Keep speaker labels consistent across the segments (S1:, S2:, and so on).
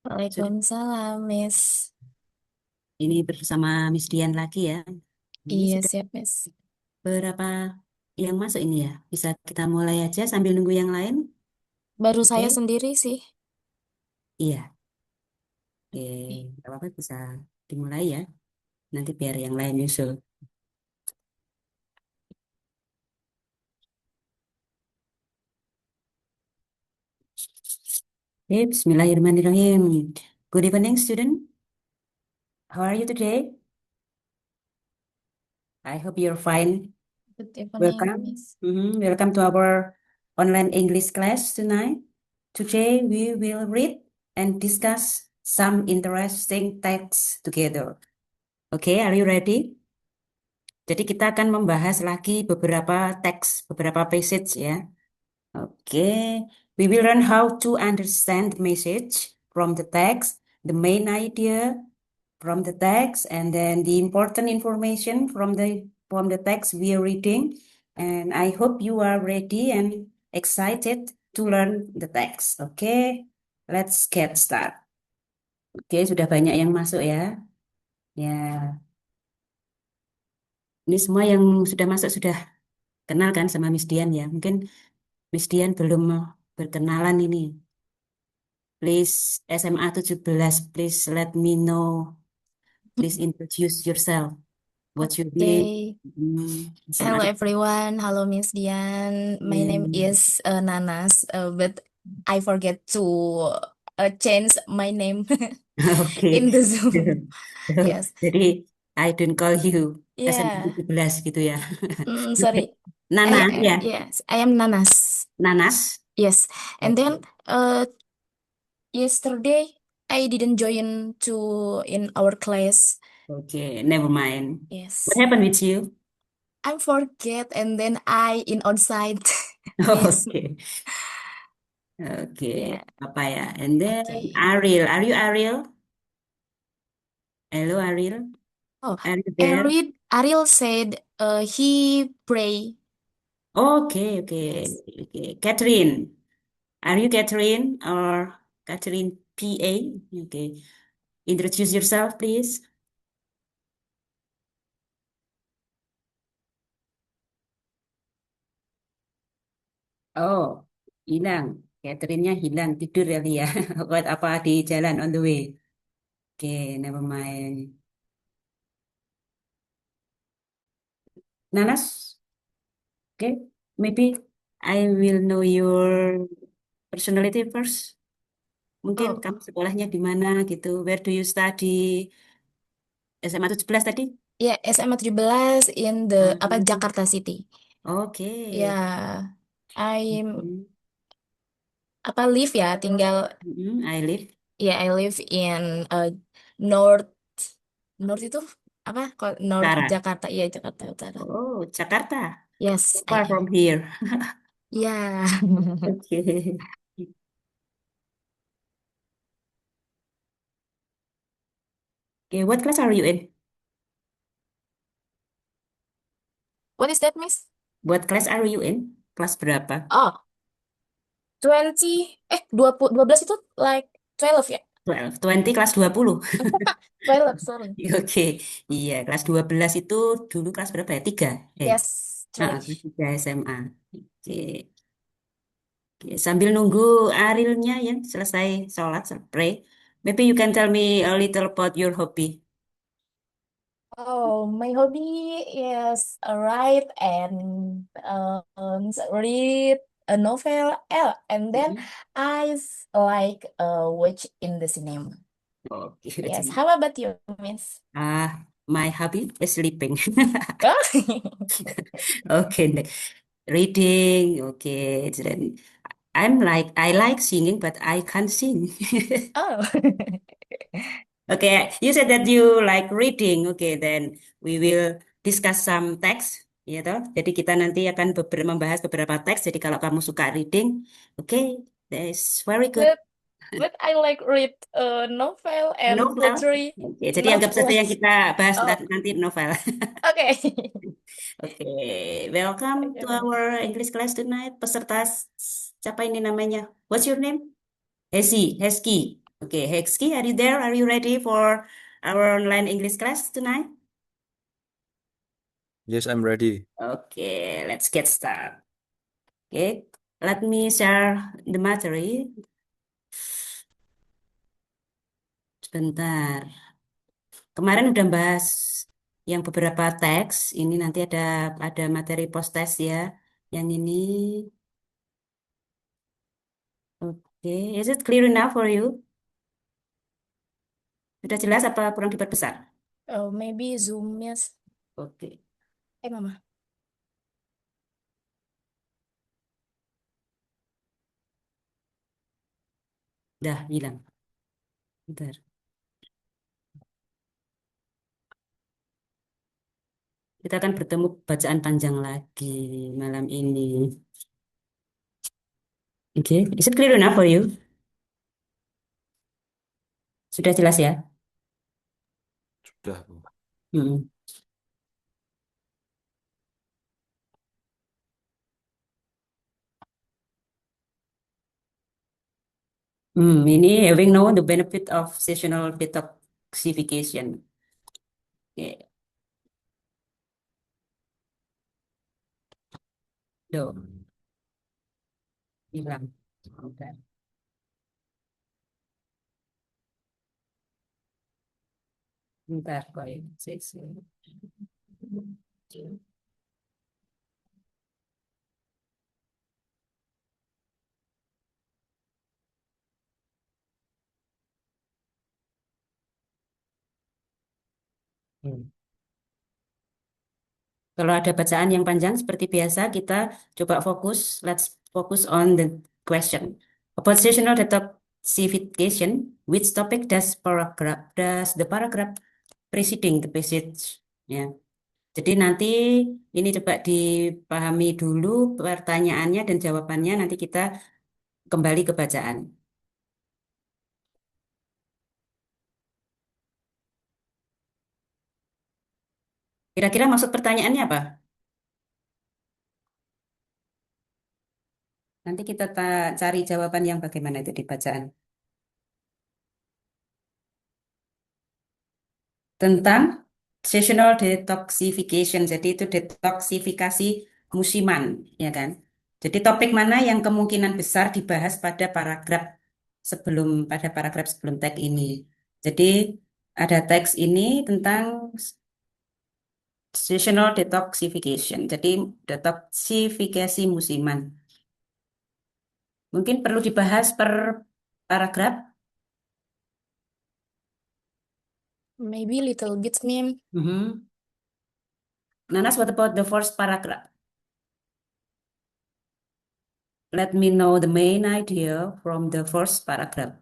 S1: Sudah,
S2: Waalaikumsalam, Miss.
S1: ini bersama Miss Dian lagi ya. Ini
S2: Iya,
S1: sudah
S2: siap, Miss.
S1: berapa yang masuk ini ya? Bisa kita mulai aja sambil nunggu yang lain.
S2: Baru saya
S1: Oke?
S2: sendiri sih.
S1: Iya. Oke,
S2: Oke.
S1: nggak apa-apa bisa dimulai ya. Nanti biar yang lain nyusul. Oke, Bismillahirrahmanirrahim. Good evening, student. How are you today? I hope you're fine.
S2: Good evening,
S1: Welcome.
S2: Miss.
S1: Welcome to our online English class tonight. Today we will read and discuss some interesting texts together. Okay, are you ready? Jadi kita akan membahas lagi beberapa teks, beberapa passage ya. Okay, we will learn how to understand the message from the text, the main idea from the text, and then the important information from the text we are reading. And I hope you are ready and excited to learn the text. Okay, let's get start. Oke, sudah banyak yang masuk ya. Ya, ini semua yang sudah masuk sudah kenal kan sama Miss Dian ya. Mungkin Miss Dian belum berkenalan ini. Please, SMA 17, please let me know. Please introduce yourself. What's your name?
S2: Okay.
S1: SMA.
S2: Hello, everyone. Hello, Miss Dian. My name
S1: Hmm.
S2: is Nanas, but I forget to change my name
S1: Oke.
S2: in the Zoom. Yes.
S1: Jadi, I don't call you SMA
S2: Yeah.
S1: 17 gitu ya.
S2: Sorry.
S1: Nana, ya.
S2: Yes, I am Nanas.
S1: Nanas.
S2: Yes. And then
S1: Oke.
S2: yesterday I didn't join to in our class.
S1: Oke, never mind. What
S2: Yes.
S1: happened with you?
S2: I forget and then I in outside. Miss.
S1: Oke. Oke,
S2: Yeah.
S1: apa ya? And then
S2: Okay.
S1: Ariel, are you Ariel? Hello Ariel,
S2: Oh,
S1: are you there?
S2: Ariel said he pray.
S1: Oke, oke,
S2: Yes.
S1: oke. Catherine, are you Catherine or Catherine PA? Oke, introduce yourself please. Oh, hilang. Catherine-nya hilang, tidur kali ya. Buat apa di jalan on the way? Oke, never mind. Nanas, oke, maybe I will know your personality first. Mungkin
S2: Oh,
S1: kamu sekolahnya di mana gitu. Where do you study? SMA 17 tadi?
S2: ya SMA 17 in the apa
S1: Ah,
S2: Jakarta City.
S1: oke.
S2: Ya, I'm
S1: Hmm,
S2: apa live ya, tinggal
S1: I live
S2: ya I live in North North itu apa? Kok North
S1: Utara.
S2: Jakarta? Iya, Jakarta Utara.
S1: Oh, Jakarta.
S2: Yes, I
S1: Far
S2: am.
S1: from here.
S2: Ya.
S1: Oke. Okay, what class are you in?
S2: What is that, Miss?
S1: What class are you in? Kelas berapa?
S2: Oh, 12 itu like 12 ya?
S1: 12. 20 kelas 20.
S2: 12, sorry.
S1: Oke. Iya, kelas 12 itu dulu kelas berapa ya? 3.
S2: Yes, three.
S1: Kelas 3 SMA. Oke. Oke, sambil nunggu Arilnya ya selesai sholat, pray. Maybe you can tell me a little about your hobby.
S2: Oh, my hobby is write and read a novel. And then
S1: Mhm.
S2: like watch in the cinema.
S1: Oke,
S2: Yes.
S1: jadi
S2: How about you, Miss?
S1: my hobby is sleeping.
S2: Oh,
S1: Oke, reading. Oke, then I like singing, but I can't sing.
S2: oh.
S1: Okay, you said that you like reading. Okay, then we will discuss some text, ya toh. Jadi kita nanti akan membahas beberapa teks. Jadi kalau kamu suka reading, okay, that's very good.
S2: But but I like read a novel and
S1: Novel.
S2: poetry,
S1: Oke, jadi
S2: not
S1: anggap saja yang
S2: like
S1: kita bahas
S2: oh,
S1: nanti novel.
S2: okay.
S1: Oke, welcome
S2: Okay,
S1: to
S2: Miss.
S1: our English class tonight. Peserta siapa ini namanya? What's your name? Hesi, Heski. Okay, Hexki, are you there? Are you ready for our online English class tonight?
S3: Yes, I'm ready.
S1: Okay, let's get started. Okay, let me share the material. Sebentar. Kemarin udah bahas yang beberapa teks. Ini nanti ada materi post test ya. Yang ini, okay, is it clear enough for you? Sudah jelas apa kurang diperbesar?
S2: Oh, maybe Zoom, yes.
S1: Oke,
S2: Mama.
S1: dah hilang. Bentar. Kita akan bertemu bacaan panjang lagi malam ini. Oke, is it clear enough for you? Sudah jelas ya?
S3: Sudah, Bu.
S1: Hmm. Ini having known the benefit of seasonal detoxification. Oke, do hilang. Bentar. Bentar, kok ya. Hmm. Kalau ada bacaan yang panjang seperti biasa, kita coba fokus. Let's focus on the question. About seasonal detoxification, which topic does the paragraph preceding the passage? Ya. Jadi nanti ini coba dipahami dulu pertanyaannya dan jawabannya. Nanti kita kembali ke bacaan. Kira-kira maksud pertanyaannya apa? Nanti kita cari jawaban yang bagaimana itu di bacaan. Tentang seasonal detoxification. Jadi itu detoksifikasi musiman, ya kan? Jadi topik mana yang kemungkinan besar dibahas pada paragraf sebelum teks ini. Jadi ada teks ini tentang seasonal detoxification. Jadi detoksifikasi musiman. Mungkin perlu dibahas per paragraf.
S2: Maybe little bit, ma'am.
S1: Mhm. Nanas, what about the first paragraph? Let me know the main idea from the first paragraph.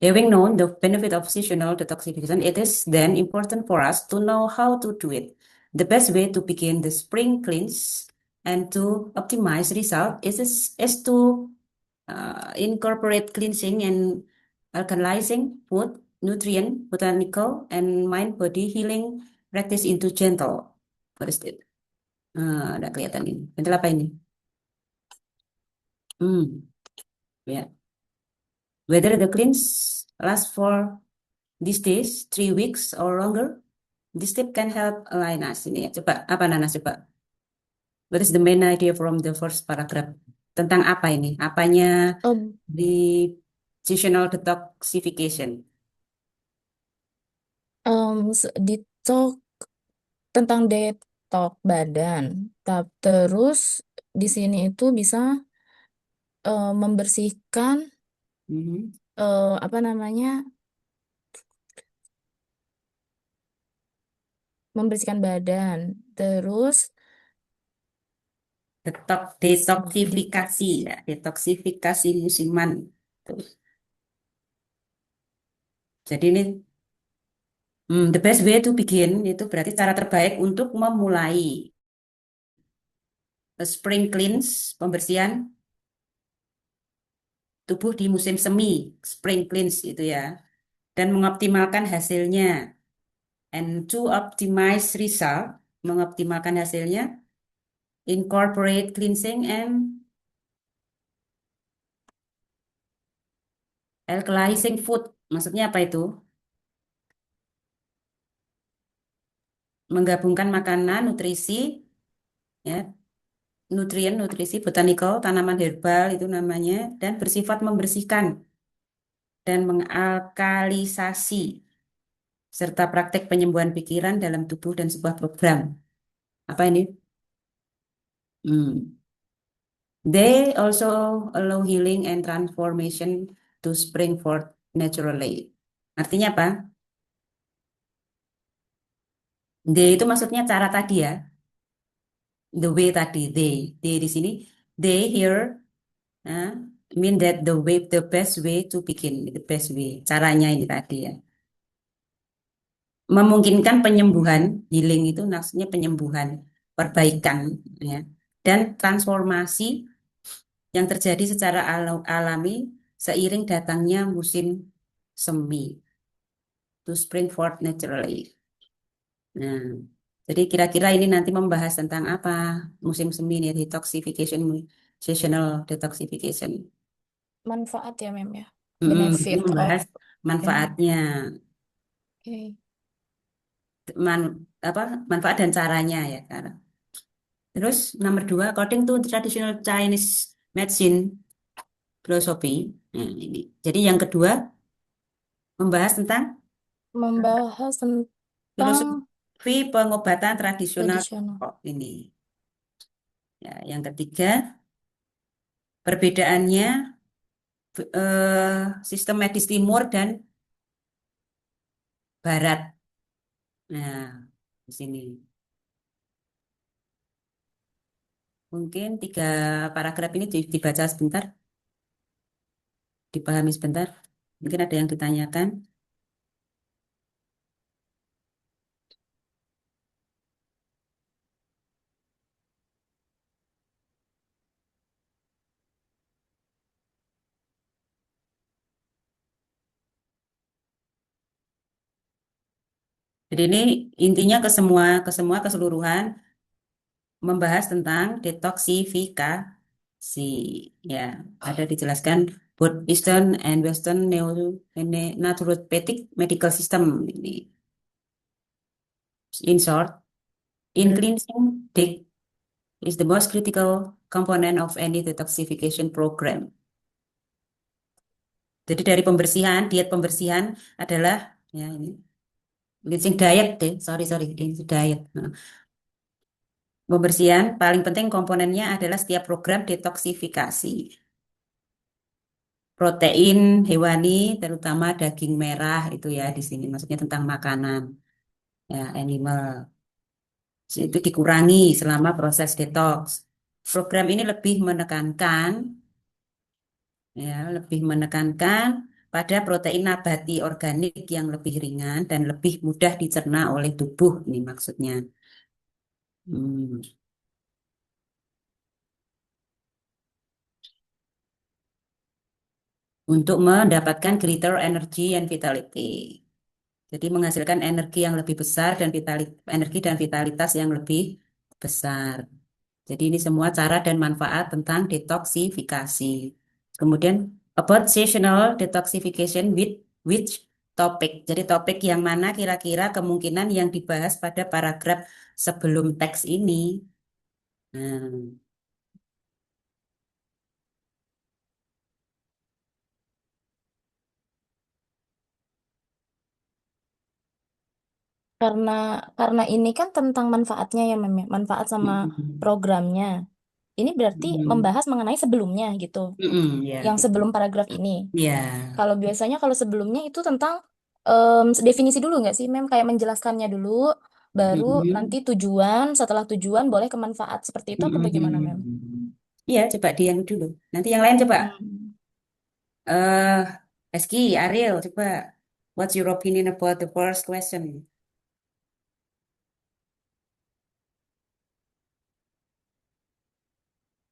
S1: Having known the benefit of seasonal detoxification, it is then important for us to know how to do it. The best way to begin the spring cleanse and to optimize result is to incorporate cleansing and alkalizing food, nutrient, botanical, and mind-body healing practice into gentle. What is it? Ada kelihatan ini. Gentle apa ini? Ya. Whether the cleanse lasts for these days, 3 weeks or longer, this tip can help align us. Ini ya. Coba, apa Nana coba? What is the main idea from the first paragraph? Tentang apa ini? Apanya
S2: Oh,
S1: di seasonal detoxification?
S2: detox tentang detox badan. Terus di sini itu bisa membersihkan
S1: Mhm.
S2: apa namanya? Membersihkan badan. Terus
S1: Detoksifikasi ya, detoksifikasi musiman. Tuh. Jadi ini the best way to begin itu berarti cara terbaik untuk memulai spring cleanse, pembersihan tubuh di musim semi, spring cleanse itu ya, dan mengoptimalkan hasilnya. And to optimize result, mengoptimalkan hasilnya incorporate cleansing and alkalizing food. Maksudnya apa itu? Menggabungkan makanan, nutrisi, ya, nutrien, nutrisi, botanical, tanaman herbal itu namanya, dan bersifat membersihkan dan mengalkalisasi, serta praktek penyembuhan pikiran dalam tubuh dan sebuah program. Apa ini? Hmm. They also allow healing and transformation to spring forth naturally. Artinya apa? They itu maksudnya cara tadi ya, the way tadi. They di sini, they here ah, mean that the way, the best way to begin, the best way. Caranya ini tadi ya. Memungkinkan penyembuhan, healing itu maksudnya penyembuhan, perbaikan, ya, dan transformasi yang terjadi secara alami seiring datangnya musim semi, to spring forth naturally. Nah, jadi kira-kira ini nanti membahas tentang apa musim semi ini, detoxification, seasonal detoxification.
S2: Manfaat ya, Mem ya.
S1: Ini
S2: Benefit of
S1: membahas
S2: them.
S1: manfaatnya,
S2: Oke.
S1: man, apa manfaat dan caranya ya, cara. Terus nomor dua, according to traditional Chinese medicine philosophy. Nah, ini. Jadi yang kedua membahas tentang
S2: Membahas tentang
S1: filosofi pengobatan tradisional
S2: tradisional.
S1: Tiongkok ini. Ya, yang ketiga perbedaannya sistem medis timur dan barat. Nah, di sini mungkin tiga paragraf ini dibaca sebentar, dipahami sebentar. Mungkin ada yang ditanyakan. Jadi ini intinya ke semua keseluruhan membahas tentang detoksifikasi. Ya, ada dijelaskan both Eastern and Western naturopathic medical system ini. In short, in cleansing, diet is the most critical component of any detoxification program. Jadi dari pembersihan, diet pembersihan adalah ya ini cleansing diet deh, sorry ini diet. Nah, pembersihan paling penting komponennya adalah setiap program detoksifikasi. Protein hewani, terutama daging merah itu ya di sini maksudnya tentang makanan ya animal itu dikurangi selama proses detox. Program ini lebih menekankan pada protein nabati organik yang lebih ringan dan lebih mudah dicerna oleh tubuh ini maksudnya. Hmm. Untuk mendapatkan greater energy and vitality. Jadi menghasilkan energi yang lebih besar dan energi dan vitalitas yang lebih besar. Jadi ini semua cara dan manfaat tentang detoksifikasi. Kemudian about seasonal detoxification with which topic. Jadi topik yang mana kira-kira kemungkinan yang dibahas pada paragraf sebelum teks ini. Nah,
S2: Karena karena ini kan tentang manfaatnya ya, Mem ya. Manfaat sama
S1: mm-mm.
S2: programnya. Ini berarti
S1: Mm-mm.
S2: membahas mengenai sebelumnya gitu.
S1: Mm-mm, ya,
S2: Yang
S1: betul.
S2: sebelum paragraf ini.
S1: Ya.
S2: Kalau biasanya kalau sebelumnya itu tentang definisi dulu nggak sih, Mem? Kayak menjelaskannya dulu, baru nanti
S1: Mm-mm.
S2: tujuan, setelah tujuan boleh ke manfaat. Seperti itu apa bagaimana, Mem?
S1: Mm-mm. Iya, coba diam dulu. Nanti yang lain coba.
S2: Hmm.
S1: Reski, Ariel, coba. What's your opinion about the first question?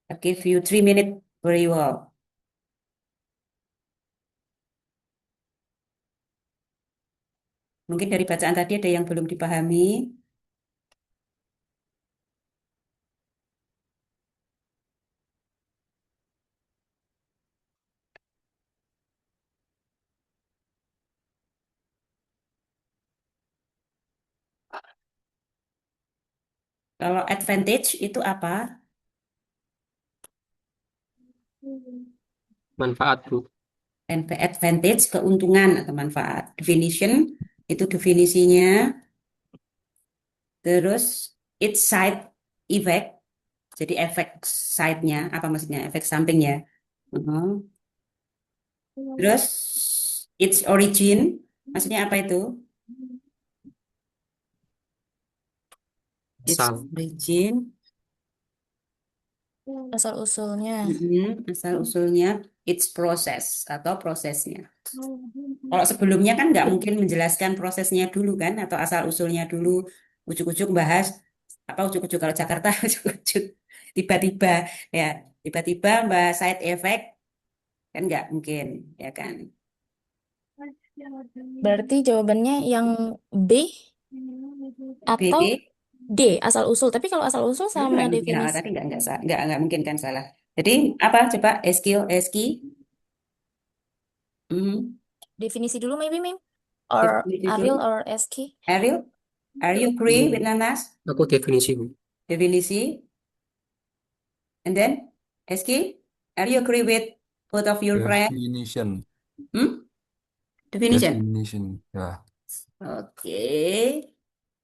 S1: I give you 3 minutes very well. Mungkin dari bacaan tadi ada yang belum dipahami. Kalau advantage itu apa?
S3: Manfaat, Bu.
S1: Advantage, keuntungan atau manfaat. Definition, itu definisinya. Terus, its side effect, jadi efek side-nya, apa maksudnya? Efek sampingnya. Mhm. Terus, its origin, maksudnya apa itu? Its
S3: Asal.
S1: origin,
S2: Asal-usulnya.
S1: asal-usulnya, its process atau prosesnya. Kalau sebelumnya kan nggak mungkin menjelaskan prosesnya dulu kan, atau asal-usulnya dulu, ujuk-ujuk bahas, apa ujuk-ujuk kalau Jakarta, ujuk-ujuk, tiba-tiba, ya, tiba-tiba bahas side effect, kan nggak mungkin, ya kan.
S2: Berarti jawabannya yang B atau
S1: B,
S2: D, asal-usul. Tapi kalau asal-usul sama
S1: ya,
S2: definisi.
S1: tadi nggak mungkin kan salah. Jadi apa coba Eski, hmm,
S2: Definisi dulu maybe, Mim. Or
S1: definisi
S2: Ariel
S1: dulu.
S2: or Eski.
S1: Ariel, are you agree with
S3: Hmm,
S1: Nanas?
S3: Aku definisi, Bu.
S1: Definisi, and then Eski, are you agree with both of your friends?
S4: Definition.
S1: Hmm? Definition.
S4: Definition. Ya.
S1: Oke,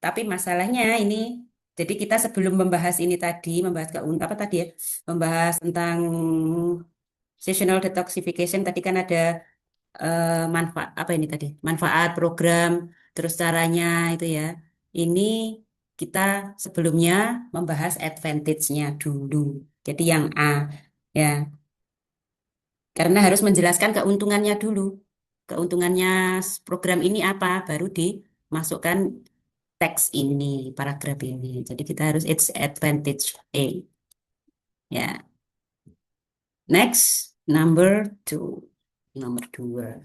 S1: tapi masalahnya ini, jadi kita sebelum membahas ini tadi, membahas apa tadi ya, membahas tentang seasonal detoxification, tadi kan ada manfaat apa ini tadi, manfaat program, terus caranya itu ya. Ini kita sebelumnya membahas advantage-nya dulu. Jadi yang A, ya, karena harus menjelaskan keuntungannya dulu. Keuntungannya program ini apa, baru dimasukkan teks ini, paragraf ini. Jadi kita harus it's advantage A. Ya, next number two. Nomor dua.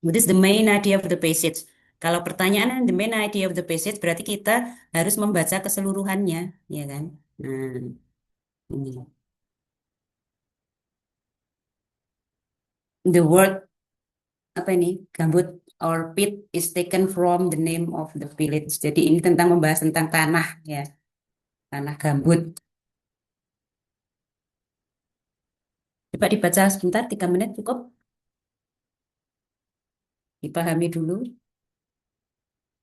S1: What is the main idea of the passage? Kalau pertanyaan the main idea of the passage berarti kita harus membaca keseluruhannya, ya kan? Nah, ini. The word apa ini? Gambut or pit is taken from the name of the village. Jadi ini tentang membahas tentang tanah, ya, tanah gambut. Coba dibaca sebentar, 3 menit cukup. Dipahami dulu.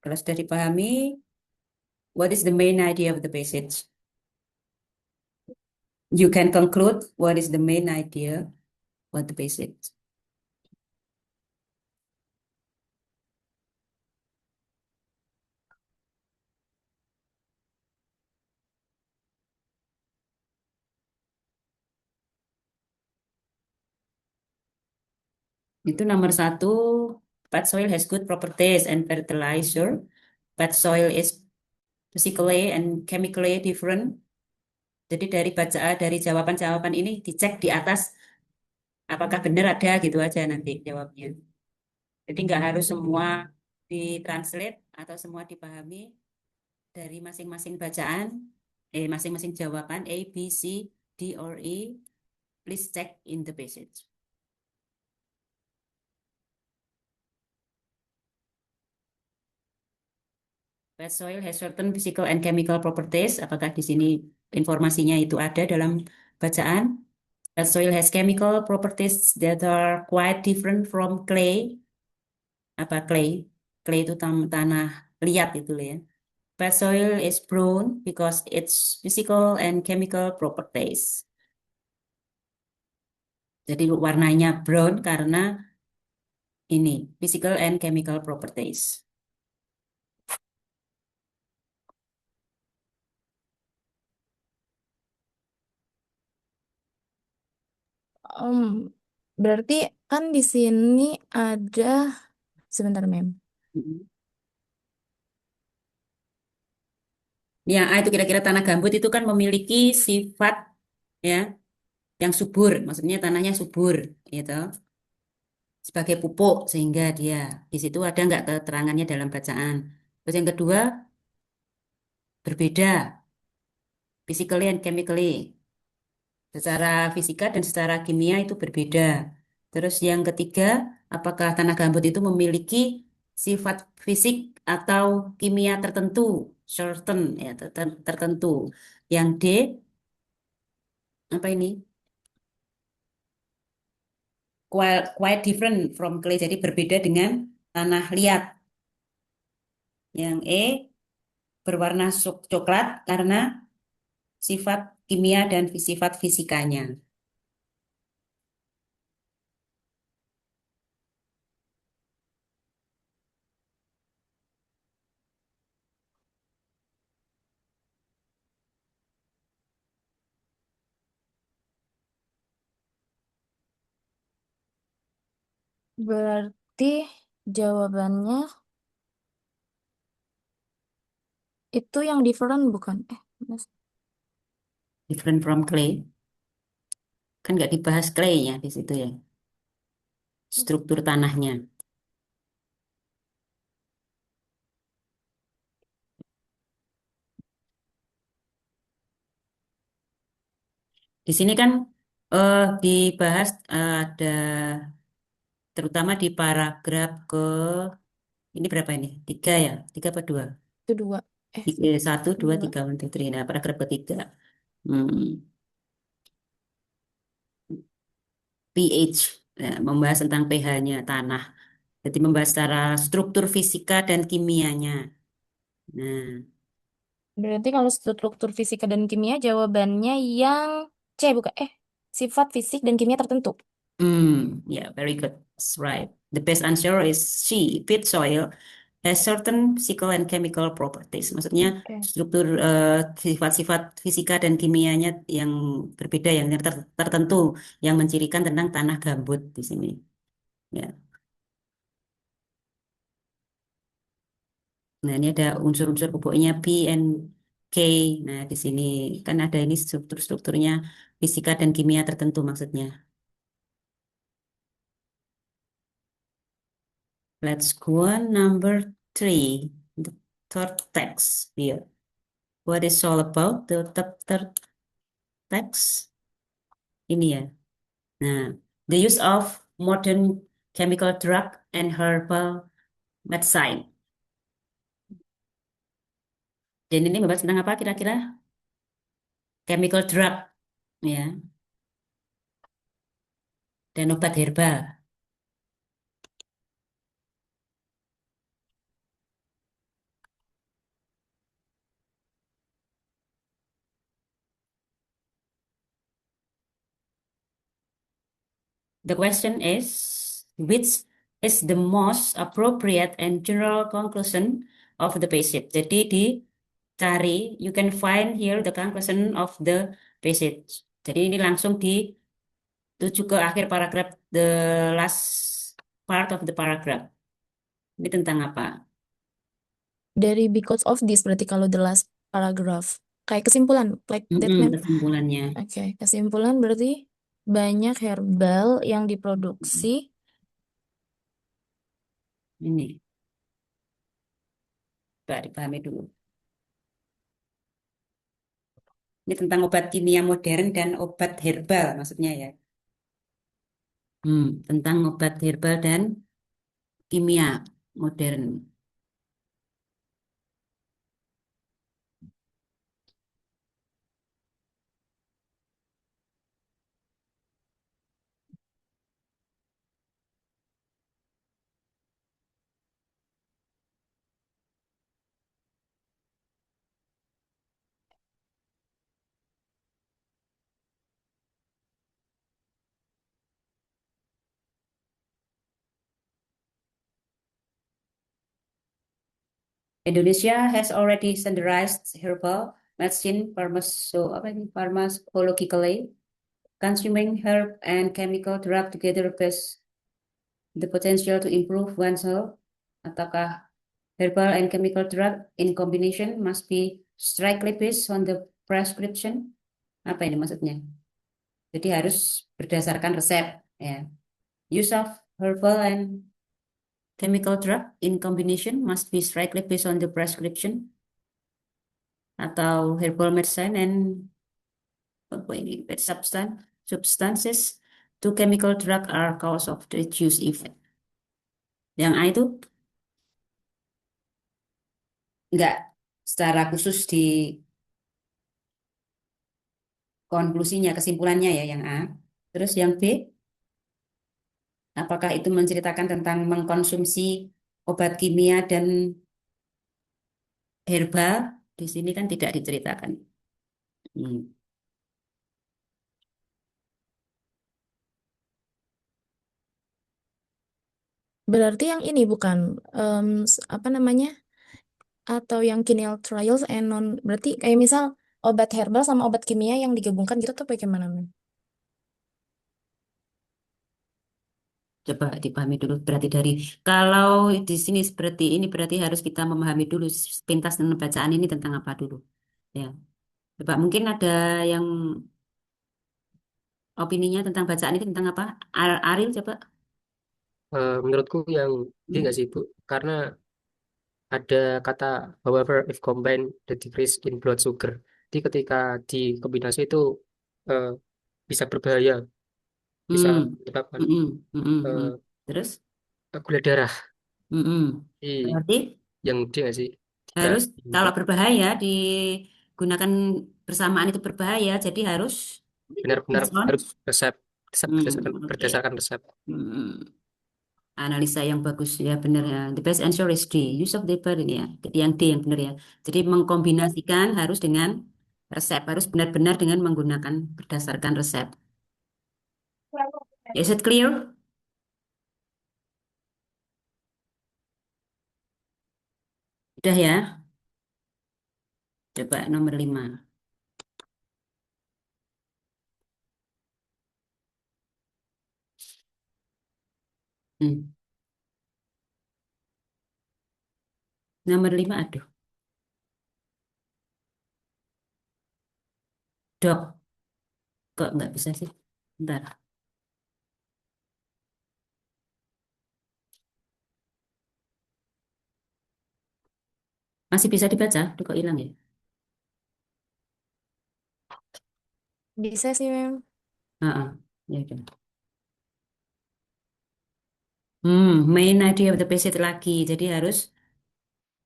S1: Kalau sudah dipahami, what is the main idea of the passage? You can conclude what is the main idea of the passage. Itu nomor satu, bad soil has good properties and fertilizer. Bad soil is physically and chemically different. Jadi dari jawaban-jawaban ini dicek di atas apakah benar ada gitu aja nanti jawabnya. Jadi nggak harus semua ditranslate atau semua dipahami dari masing-masing bacaan, masing-masing jawaban A, B, C, D, or E. Please check in the passage. Bad soil has certain physical and chemical properties. Apakah di sini informasinya itu ada dalam bacaan? Bad soil has chemical properties that are quite different from clay. Apa clay? Clay itu tanah liat itu ya. Bad soil is brown because its physical and chemical properties. Jadi warnanya brown karena ini physical and chemical properties.
S2: Um, Berarti kan di sini ada sebentar, Mem.
S1: Mm-mm. Ya, itu kira-kira tanah gambut itu kan memiliki sifat ya yang subur, maksudnya tanahnya subur, gitu, sebagai pupuk sehingga dia di situ ada nggak keterangannya dalam bacaan. Terus yang kedua berbeda, physically and chemically, secara fisika dan secara kimia itu berbeda. Terus yang ketiga, apakah tanah gambut itu memiliki sifat fisik atau kimia tertentu certain ya tertentu. Yang D apa ini? Quite different from clay. Jadi berbeda dengan tanah liat. Yang E berwarna coklat karena sifat kimia dan sifat fisikanya.
S2: Berarti jawabannya itu yang different bukan? Mas.
S1: Different from clay. Kan nggak dibahas clay-nya di situ ya. Struktur tanahnya. Di sini kan dibahas ada terutama di paragraf ke ini berapa ini? Tiga ya? Tiga apa dua?
S2: Itu dua.
S1: Satu, dua,
S2: Dua.
S1: tiga, one, two, three. Nah, paragraf ketiga. Hmm, pH. Nah, membahas tentang pH-nya tanah. Jadi membahas secara struktur fisika dan kimianya. Nah,
S2: Berarti kalau struktur fisika dan kimia jawabannya yang C bukan? Sifat fisik dan kimia tertentu.
S1: yeah, very good. That's right. The best answer is C. Peat soil has certain physical and chemical properties. Maksudnya
S2: Oke.
S1: struktur sifat-sifat fisika dan kimianya yang berbeda, yang tertentu, yang mencirikan tentang tanah gambut di sini. Ya. Nah, ini ada unsur-unsur pupuknya P and K. Nah, di sini kan ada ini struktur-strukturnya fisika dan kimia tertentu maksudnya. Let's go on number 3. The third text here. What is all about the third text? Ini ya. Nah, the use of modern chemical drug and herbal medicine. Dan ini membahas tentang apa kira-kira? Chemical drug, ya, dan obat herbal. The question is, which is the most appropriate and general conclusion of the passage? Jadi dicari, you can find here the conclusion of the passage. Jadi ini langsung dituju ke akhir paragraf, the last part of the paragraph. Ini tentang apa?
S2: Dari because of this berarti kalau the last paragraph. Kayak kesimpulan, like that, ma'am.
S1: Kesimpulannya.
S2: Oke, kesimpulan berarti banyak herbal yang diproduksi.
S1: Ini, Pak, dipahami dulu. Ini tentang obat kimia modern dan obat herbal maksudnya ya. Tentang obat herbal dan kimia modern. Indonesia has already standardized herbal medicine pharmacologically. Consuming herb and chemical drug together has the potential to improve one's health. Ataukah herbal and chemical drug in combination must be strictly based on the prescription? Apa ini maksudnya? Jadi harus berdasarkan resep ya. Use of herbal and chemical drug in combination must be strictly based on the prescription atau herbal medicine and apa ini substances to chemical drug are cause of the use effect. Yang A itu enggak. secara khusus di konklusinya, kesimpulannya ya yang A. Terus yang B, apakah itu menceritakan tentang mengkonsumsi obat kimia dan herbal? Di sini kan tidak diceritakan. Hmm.
S2: Berarti yang ini bukan apa namanya? Atau yang clinical trials and non berarti kayak misal obat herbal sama obat kimia yang digabungkan gitu tuh bagaimana, Men?
S1: Coba dipahami dulu. Berarti dari kalau di sini seperti ini berarti harus kita memahami dulu sepintas tentang bacaan ini tentang apa dulu. Ya, coba mungkin ada yang opininya tentang bacaan ini tentang apa? Aril coba.
S3: Menurutku yang ini
S1: Hmm.
S3: nggak sih Bu, karena ada kata however if combined the decrease in blood sugar. Jadi ketika dikombinasi itu eh, bisa berbahaya, bisa
S1: Hmm.
S3: menyebabkan
S1: Hmm. Hmm. Hmm. Hmm.
S3: eh,
S1: Terus,
S3: gula darah.
S1: hmm.
S3: Jadi
S1: Berarti
S3: yang dia nggak sih tidak
S1: harus kalau berbahaya digunakan bersamaan itu berbahaya, jadi harus
S3: benar-benar
S1: based on.
S3: harus resep, resep berdasarkan,
S1: Oke.
S3: berdasarkan resep.
S1: Hmm. Analisa yang bagus ya benar ya. The best answer is D. Use of the ini ya. Yang D yang benar ya. Jadi mengkombinasikan harus dengan resep, harus benar-benar dengan menggunakan berdasarkan resep. Is it clear? Udah ya. Coba nomor 5. Hmm. Nomor 5 aduh. Dok, kok nggak bisa sih? Bentar. Masih bisa dibaca? Duh, kok hilang ya?
S2: Bisa sih, Mem.
S1: Heeh. Ya udah. Main idea of the passage lagi. Jadi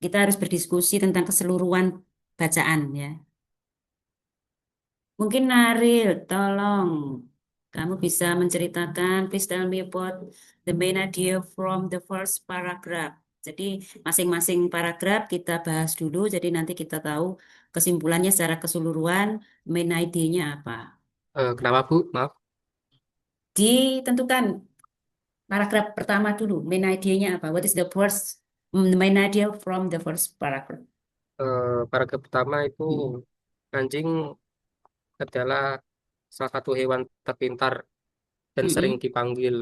S1: kita harus berdiskusi tentang keseluruhan bacaan ya. Mungkin Naril, tolong kamu bisa menceritakan, please tell me about the main idea from the first paragraph. Jadi masing-masing paragraf kita bahas dulu, jadi nanti kita tahu kesimpulannya secara keseluruhan, main idea-nya apa.
S3: Kenapa Bu? Maaf.
S1: Ditentukan paragraf pertama dulu, main idea-nya apa? What is the first main idea from the first paragraph?
S3: Paragraf pertama itu
S1: Mm.
S3: anjing adalah salah satu hewan terpintar dan sering
S1: Mm-mm.
S3: dipanggil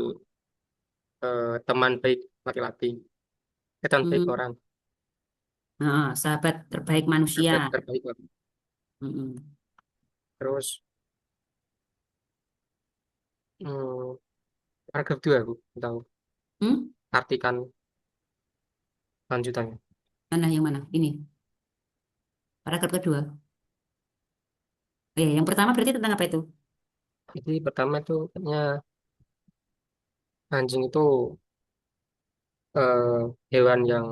S3: teman baik laki-laki, teman baik
S1: Mm.
S3: orang,
S1: Nah, sahabat terbaik manusia.
S3: sahabat terbaik orang.
S1: Mm-mm.
S3: Terus hmm, paragraf dua Bu, tentang
S1: Hmm?
S3: artikan lanjutannya.
S1: Mana yang mana? Ini, paragraf kedua. Yang pertama berarti tentang apa itu?
S3: Jadi pertama itu katanya anjing itu eh, hewan yang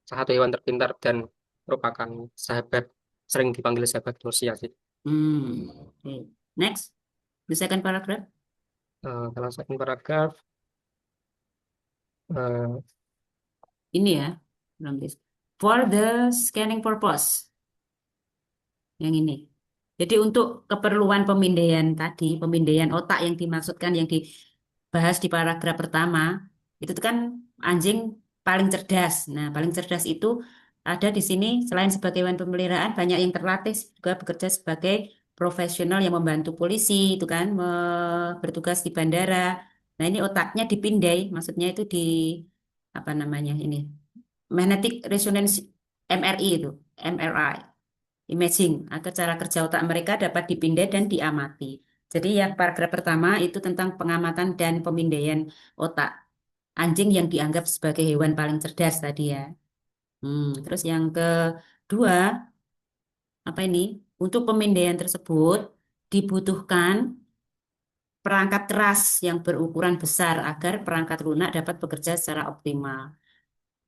S3: salah satu hewan terpintar dan merupakan sahabat, sering dipanggil sahabat manusia sih.
S1: Oke. Next, the second paragraph.
S3: Kalau second paragraf eh,
S1: Ini ya, belum this. For the scanning purpose. Yang ini. Jadi untuk keperluan pemindaian tadi, pemindaian otak yang dimaksudkan, yang dibahas di paragraf pertama, itu tuh kan anjing paling cerdas. Nah, paling cerdas itu ada di sini selain sebagai hewan pemeliharaan, banyak yang terlatih juga bekerja sebagai profesional yang membantu polisi, itu kan, bertugas di bandara. Nah, ini otaknya dipindai, maksudnya itu di apa namanya ini, magnetic resonance MRI itu, MRI imaging agar cara kerja otak mereka dapat dipindai dan diamati. Jadi yang paragraf pertama itu tentang pengamatan dan pemindaian otak anjing yang dianggap sebagai hewan paling cerdas tadi ya. Terus yang kedua, apa ini? Untuk pemindaian tersebut dibutuhkan perangkat keras yang berukuran besar agar perangkat lunak dapat bekerja secara optimal.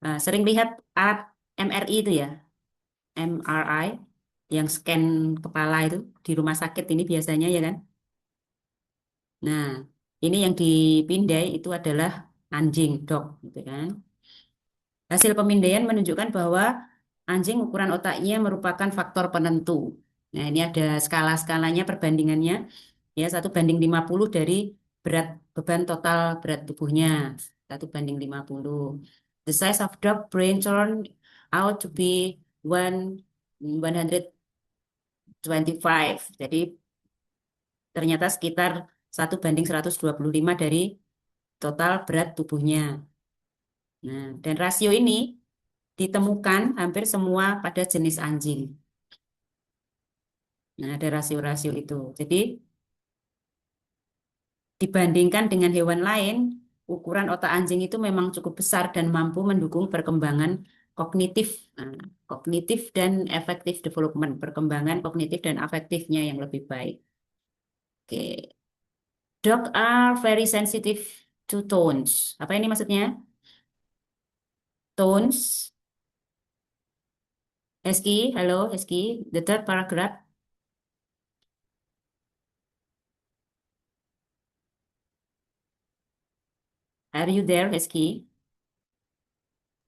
S1: Nah, sering lihat alat MRI itu ya. MRI yang scan kepala itu di rumah sakit ini biasanya ya kan. Nah, ini yang dipindai itu adalah anjing, dog, gitu kan. Hasil pemindaian menunjukkan bahwa anjing ukuran otaknya merupakan faktor penentu. Nah, ini ada skala-skalanya perbandingannya. Ya, 1:50 dari berat beban total berat tubuhnya. 1:50. The size of dog brain turned out to be 125. Jadi ternyata sekitar 1:125 dari total berat tubuhnya. Nah, dan rasio ini ditemukan hampir semua pada jenis anjing. Nah, ada rasio-rasio itu. Jadi, dibandingkan dengan hewan lain, ukuran otak anjing itu memang cukup besar dan mampu mendukung perkembangan kognitif, nah, kognitif dan efektif development, perkembangan kognitif dan afektifnya yang lebih baik. Oke, Dogs are very sensitive to tones. Apa ini maksudnya? Tones. Hesky, halo Hesky. The third paragraph. Are you there, Hesky?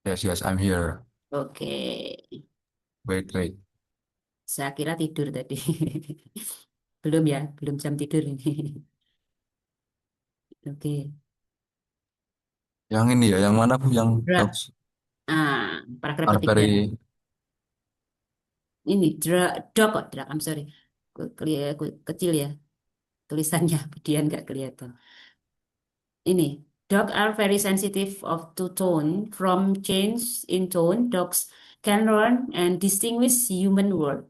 S4: Yes, yes, I'm here.
S1: Oke,
S4: Wait.
S1: saya kira tidur tadi. Belum ya, belum jam tidur ini. Oke.
S4: Yang ini ya, yang mana Bu? Yang
S1: Dra-
S4: dogs
S1: Paragraf
S4: are
S1: ketiga.
S4: very
S1: Ini dog, kok, I'm sorry. Kecil ya tulisannya, Dian nggak kelihatan. Ini, dogs are very sensitive of to tone. From change in tone, dogs can learn and distinguish human word.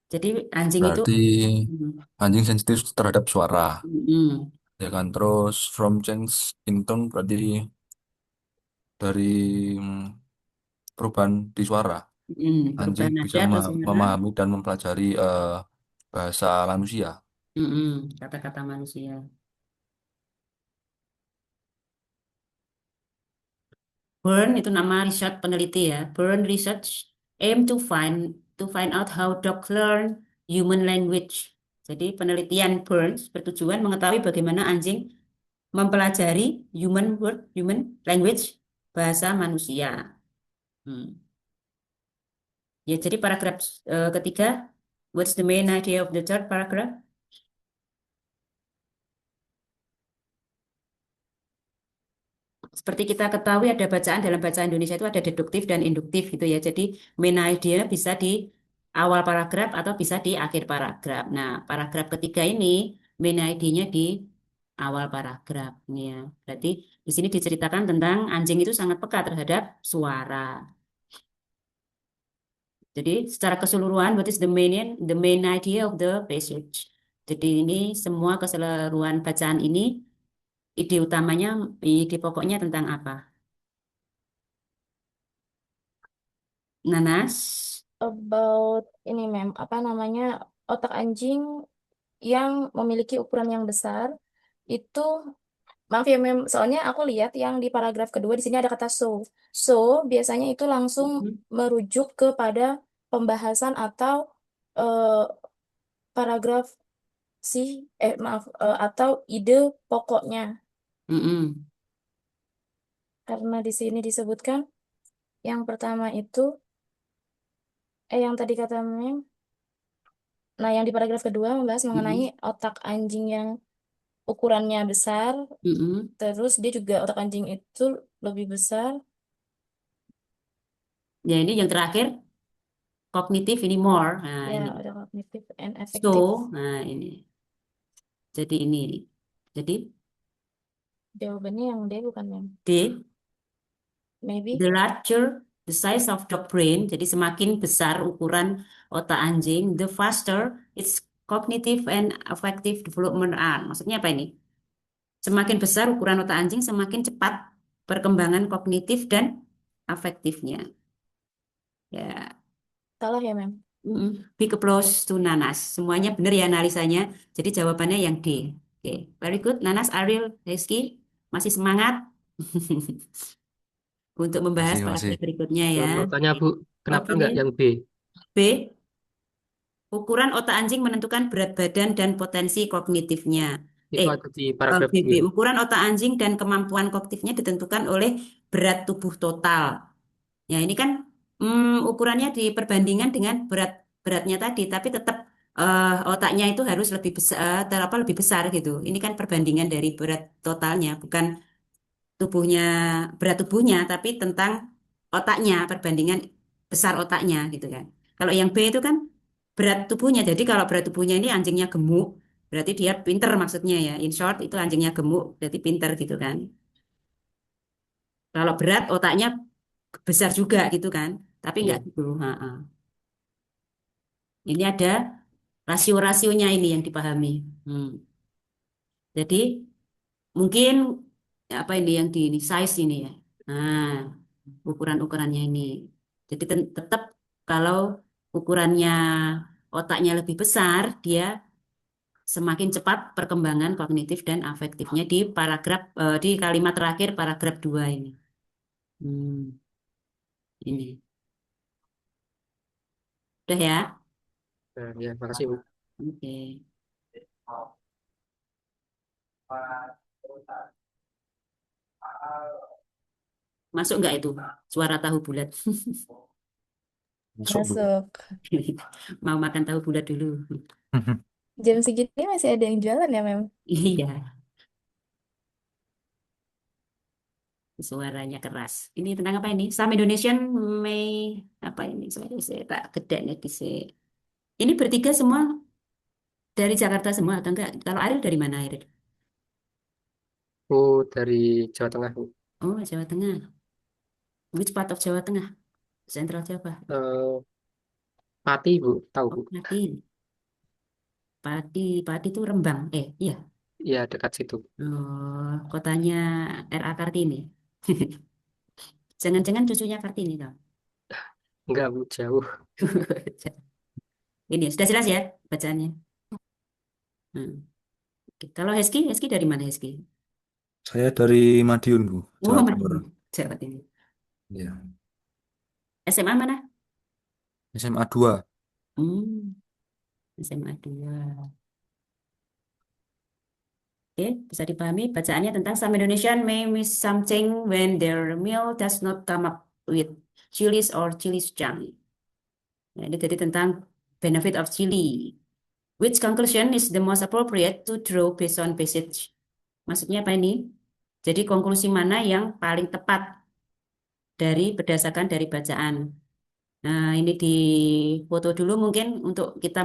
S1: Jadi anjing itu,
S4: berarti
S1: hmm,
S4: anjing sensitif terhadap suara,
S1: hmm,
S4: ya kan? Terus from change in tone berarti dari perubahan di suara, anjing
S1: perubahan nada
S4: bisa
S1: atau suara,
S4: memahami dan mempelajari bahasa manusia.
S1: kata-kata manusia. Burn itu nama riset peneliti ya. Burn Research aim to find out how dog learn human language. Jadi penelitian Burns bertujuan mengetahui bagaimana anjing mempelajari human language, bahasa manusia. Hmm. Ya, jadi paragraf ketiga, what's the main idea of the third paragraph? Seperti kita ketahui ada bacaan dalam bahasa Indonesia itu ada deduktif dan induktif gitu ya. Jadi main idea bisa di awal paragraf atau bisa di akhir paragraf. Nah, paragraf ketiga ini main idea-nya di awal paragraf ini ya. Berarti di sini diceritakan tentang anjing itu sangat peka terhadap suara. Jadi secara keseluruhan what is the main idea of the passage. Jadi ini semua keseluruhan bacaan ini ide utamanya, ide pokoknya tentang apa? Nanas.
S2: About ini mem, apa namanya, otak anjing yang memiliki ukuran yang besar itu, maaf ya mem, soalnya aku lihat yang di paragraf kedua di sini ada kata so. So biasanya itu langsung merujuk kepada pembahasan atau eh, paragraf atau ide pokoknya,
S1: Mm-mm.
S2: karena di sini disebutkan yang pertama itu yang tadi kata mem. Nah, yang di paragraf kedua membahas mengenai
S1: Mm-mm.
S2: otak anjing yang ukurannya besar,
S1: Mm-mm.
S2: terus dia juga otak anjing itu lebih besar.
S1: Ya, ini yang terakhir kognitif ini more. Nah,
S2: Ya,
S1: ini
S2: ada kognitif and
S1: so.
S2: efektif.
S1: Nah, ini. Jadi ini. Jadi
S2: Jawabannya yang D bukan mem.
S1: D,
S2: Maybe.
S1: the larger the size of dog brain. Jadi semakin besar ukuran otak anjing, the faster its cognitive and affective development are. Maksudnya apa ini? Semakin besar ukuran otak anjing, semakin cepat perkembangan kognitif dan afektifnya. Ya,
S2: Salah ya mem.
S1: big applause to Nanas. Semuanya benar ya analisanya. Jadi jawabannya yang D. Oke, very good. Nanas, Ariel, Rizky, masih semangat untuk membahas
S4: Masih
S1: paragraf berikutnya ya.
S3: Makanya Bu, Kenapa
S1: Oke.
S3: nggak yang B?
S1: B. Ukuran otak anjing menentukan berat badan dan potensi kognitifnya.
S3: Itu ada di paragraf
S1: B, B.
S3: 2.
S1: Ukuran otak anjing dan kemampuan kognitifnya ditentukan oleh berat tubuh total. Ya, ini kan ukurannya di perbandingan dengan beratnya tadi, tapi tetap otaknya itu harus lebih besar, lebih besar gitu. Ini kan perbandingan dari berat totalnya, bukan tubuhnya berat tubuhnya, tapi tentang otaknya, perbandingan besar otaknya gitu kan. Kalau yang B itu kan berat tubuhnya. Jadi kalau berat tubuhnya ini anjingnya gemuk, berarti dia pinter maksudnya ya. In short itu anjingnya gemuk, berarti pinter gitu kan. Kalau berat otaknya besar juga gitu kan. Tapi
S3: Iya.
S1: enggak gitu. Ha, ha. Ini ada rasio-rasionya ini yang dipahami. Hmm. Jadi mungkin apa ini yang di ini, size ini ya. Nah, ukuran-ukurannya ini. Jadi tetap kalau ukurannya otaknya lebih besar, dia semakin cepat perkembangan kognitif dan afektifnya di di kalimat terakhir paragraf 2 ini. Hmm, ini. Udah ya?
S3: Nah, ya, makasih Bu.
S1: Oke. Masuk nggak itu suara tahu bulat?
S4: Masuk Bu.
S2: Masuk.
S1: Mau makan tahu bulat dulu.
S2: Jam segini masih ada yang jualan ya, Mem?
S1: Iya, suaranya keras. Ini tentang apa ini? Some Indonesian may apa ini? Saya tak gede nih di Ini bertiga semua dari Jakarta semua atau enggak? Kalau Ariel dari mana Ariel?
S3: Oh, dari Jawa Tengah Bu.
S1: Oh, Jawa Tengah. Which part of Jawa Tengah? Sentral Jawa.
S3: Eh, Pati Bu, tahu
S1: Oh,
S3: Bu?
S1: Pati. Pati itu Rembang. Iya.
S3: Iya, dekat situ.
S1: Oh, kotanya R.A. Kartini. Jangan-jangan cucunya Kartini tau.
S3: Enggak Bu, jauh.
S1: Ini sudah jelas ya bacaannya. Hmm. Oke. Kalau Hesky dari mana Hesky?
S4: Saya dari Madiun Bu,
S1: Oh,
S4: Jawa Timur.
S1: Madiun. Jawa Timur.
S4: Ya.
S1: SMA mana?
S4: SMA 2.
S1: Hmm, SMA 2. Oke, bisa dipahami bacaannya tentang some Indonesian may miss something when their meal does not come up with chilies or chili chang. Nah, ini jadi tentang benefit of chili. Which conclusion is the most appropriate to draw based on passage? Maksudnya apa ini? Jadi konklusi mana yang paling tepat berdasarkan dari bacaan. Nah, ini di foto dulu mungkin untuk kita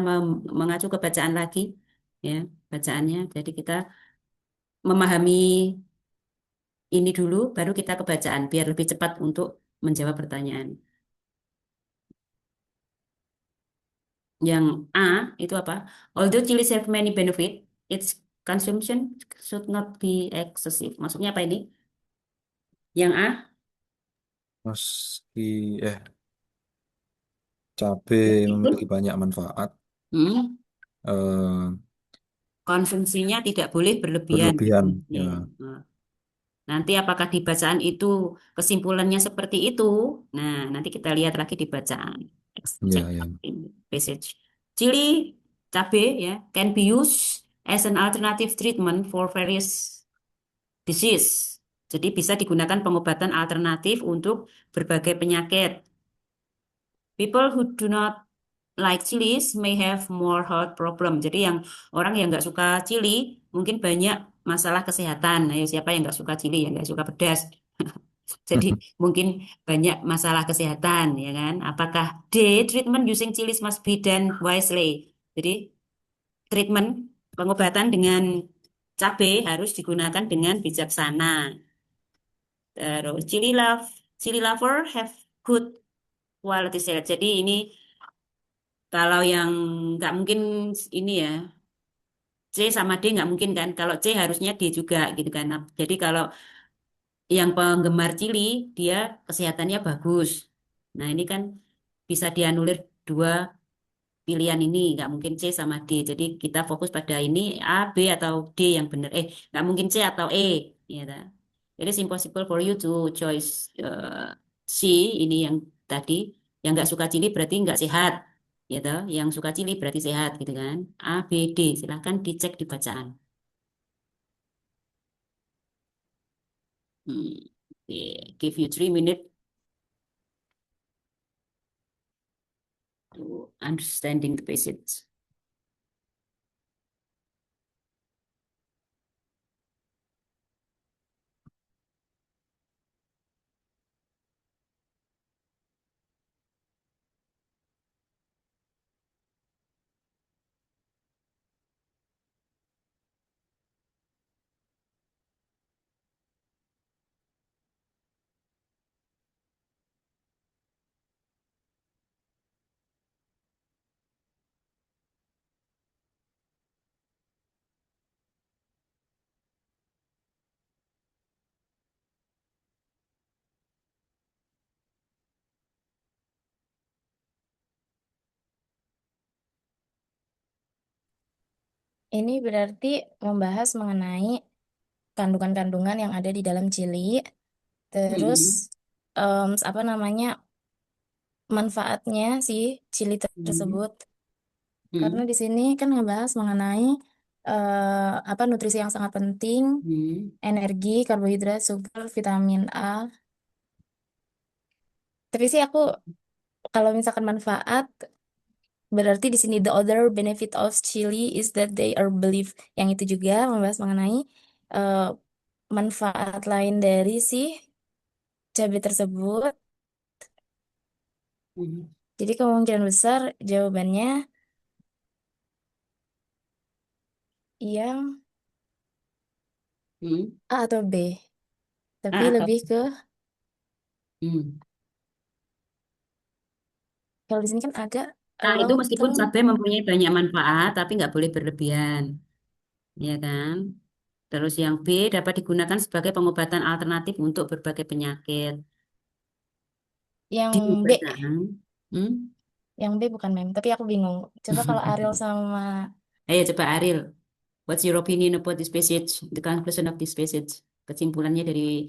S1: mengacu ke bacaan lagi, ya, bacaannya. Jadi kita memahami ini dulu, baru kita ke bacaan, biar lebih cepat untuk menjawab pertanyaan. Yang A itu apa? Although chilies have many benefit, its consumption should not be excessive. Maksudnya apa ini? Yang A,
S4: Meski cabai
S1: itu
S4: memiliki banyak manfaat,
S1: hmm,
S4: eh,
S1: konsumsinya tidak boleh berlebihan.
S4: berlebihan.
S1: Ya.
S4: Ya,
S1: Nah, nanti apakah di bacaan itu kesimpulannya seperti itu? Nah, nanti kita lihat lagi di bacaan. Check
S4: ya, ya.
S1: in passage. Chili, cabai ya, can be used as an alternative treatment for various disease. Jadi bisa digunakan pengobatan alternatif untuk berbagai penyakit. People who do not like chilies may have more health problem. Jadi yang orang yang nggak suka chili mungkin banyak masalah kesehatan. Ayo siapa yang nggak suka chili, yang nggak suka pedas? Jadi mungkin banyak masalah kesehatan, ya kan? Apakah D, treatment using chilies must be done wisely. Jadi treatment pengobatan dengan cabai harus digunakan dengan bijaksana. Terus chili lover have good quality salad. Jadi ini kalau yang nggak mungkin ini ya, C sama D nggak mungkin kan. Kalau C harusnya D juga gitu kan. Nah, jadi kalau yang penggemar Chili, dia kesehatannya bagus. Nah, ini kan bisa dianulir dua pilihan ini, nggak mungkin C sama D. Jadi kita fokus pada ini A, B atau D yang benar. Nggak mungkin C atau E. Ya, ta. It is impossible for you to choose C ini yang tadi. Yang nggak suka chili berarti nggak sehat, ya toh. Yang suka chili berarti sehat, gitu kan. A, B, D. Silahkan dicek di bacaan. Hmm. Okay. Give you 3 minutes to understanding the passage.
S2: Ini berarti membahas mengenai kandungan-kandungan yang ada di dalam chili, terus apa namanya manfaatnya si chili tersebut. Karena di sini kan ngebahas mengenai apa nutrisi yang sangat penting, energi, karbohidrat, sugar, vitamin A. Tapi sih aku kalau misalkan manfaat berarti di sini the other benefit of chili is that they are believed. Yang itu juga membahas mengenai eh, manfaat lain dari si cabai tersebut. Jadi kemungkinan besar jawabannya yang A atau B. Tapi
S1: A atau
S2: lebih ke
S1: Hmm.
S2: kalau di sini kan agak
S1: Nah, itu
S2: long
S1: meskipun
S2: term
S1: cabai mempunyai banyak manfaat, tapi nggak boleh berlebihan, ya kan? Terus yang B dapat digunakan sebagai pengobatan alternatif untuk berbagai penyakit.
S2: yang
S1: Di
S2: B.
S1: bacaan, hmm?
S2: Yang B bukan mem, tapi aku bingung. Coba kalau Ariel sama
S1: Ayo coba Ariel, what's your opinion about this passage? The conclusion of this passage. Kesimpulannya dari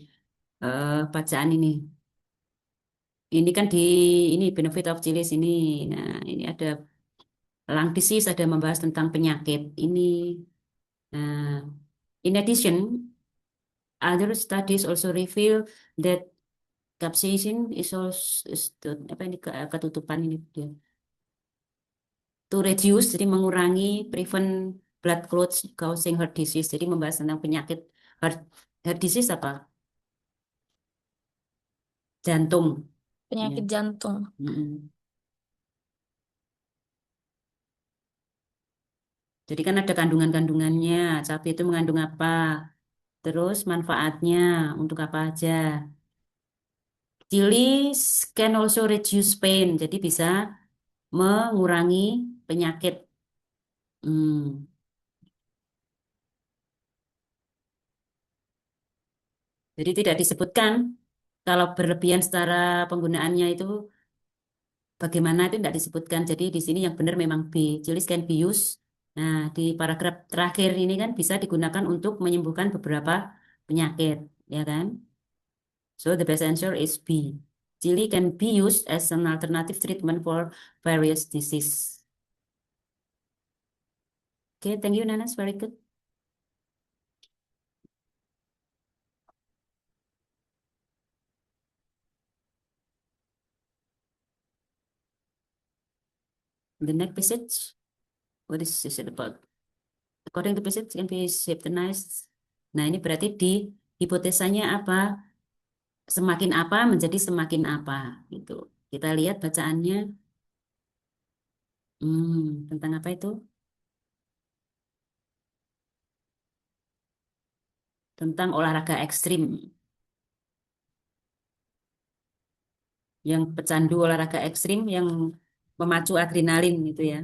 S1: bacaan ini. Ini kan di ini benefit of chilies ini. Nah, ini ada lung disease, ada membahas tentang penyakit ini. Nah, in addition, other studies also reveal that capsaicin is also apa ini ketutupan ini dia. To reduce, jadi mengurangi, prevent blood clots causing heart disease. Jadi membahas tentang penyakit heart disease apa? Jantung. Ya.
S2: penyakit jantung.
S1: Mm-mm. Jadi kan ada kandungan-kandungannya. Cabai itu mengandung apa? Terus manfaatnya untuk apa aja? Chilies can also reduce pain. Jadi bisa mengurangi penyakit. Hmm. Jadi tidak disebutkan kalau berlebihan secara penggunaannya itu bagaimana itu tidak disebutkan. Jadi di sini yang benar memang B. Chilies can be used. Nah, di paragraf terakhir ini kan bisa digunakan untuk menyembuhkan beberapa penyakit, ya kan? So the best answer is B. Chili can be used as an alternative treatment for various disease. Okay, thank you, Nanas. Very good. The next passage, what is it about? According to passage can be synthesized. Nah, ini berarti di hipotesanya apa? Semakin apa menjadi semakin apa gitu. Kita lihat bacaannya. Tentang apa itu? Tentang olahraga ekstrim. Yang pecandu olahraga ekstrim yang memacu adrenalin gitu ya.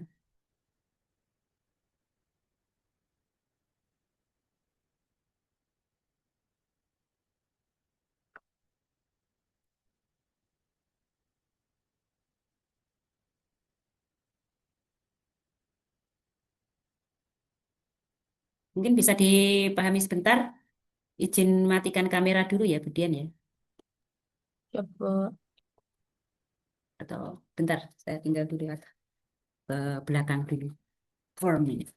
S1: Mungkin bisa dipahami sebentar. Izin matikan kamera dulu ya, Budian ya.
S2: Coba
S1: Atau bentar, saya tinggal dulu ya, ke belakang dulu. 4 minutes.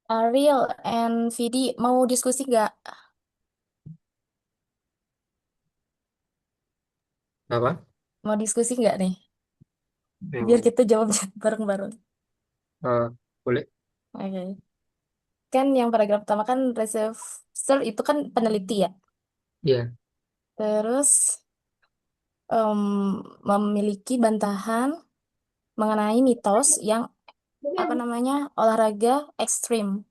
S2: Ariel and Vidi mau diskusi nggak?
S3: Apa?
S2: Mau diskusi nggak nih?
S3: Yang
S2: Biar kita jawab bareng-bareng.
S3: boleh.
S2: Oke. Kan yang paragraf pertama kan researcher itu kan peneliti ya.
S3: Iya,
S2: Terus em, memiliki bantahan mengenai mitos yang apa namanya olahraga ekstrim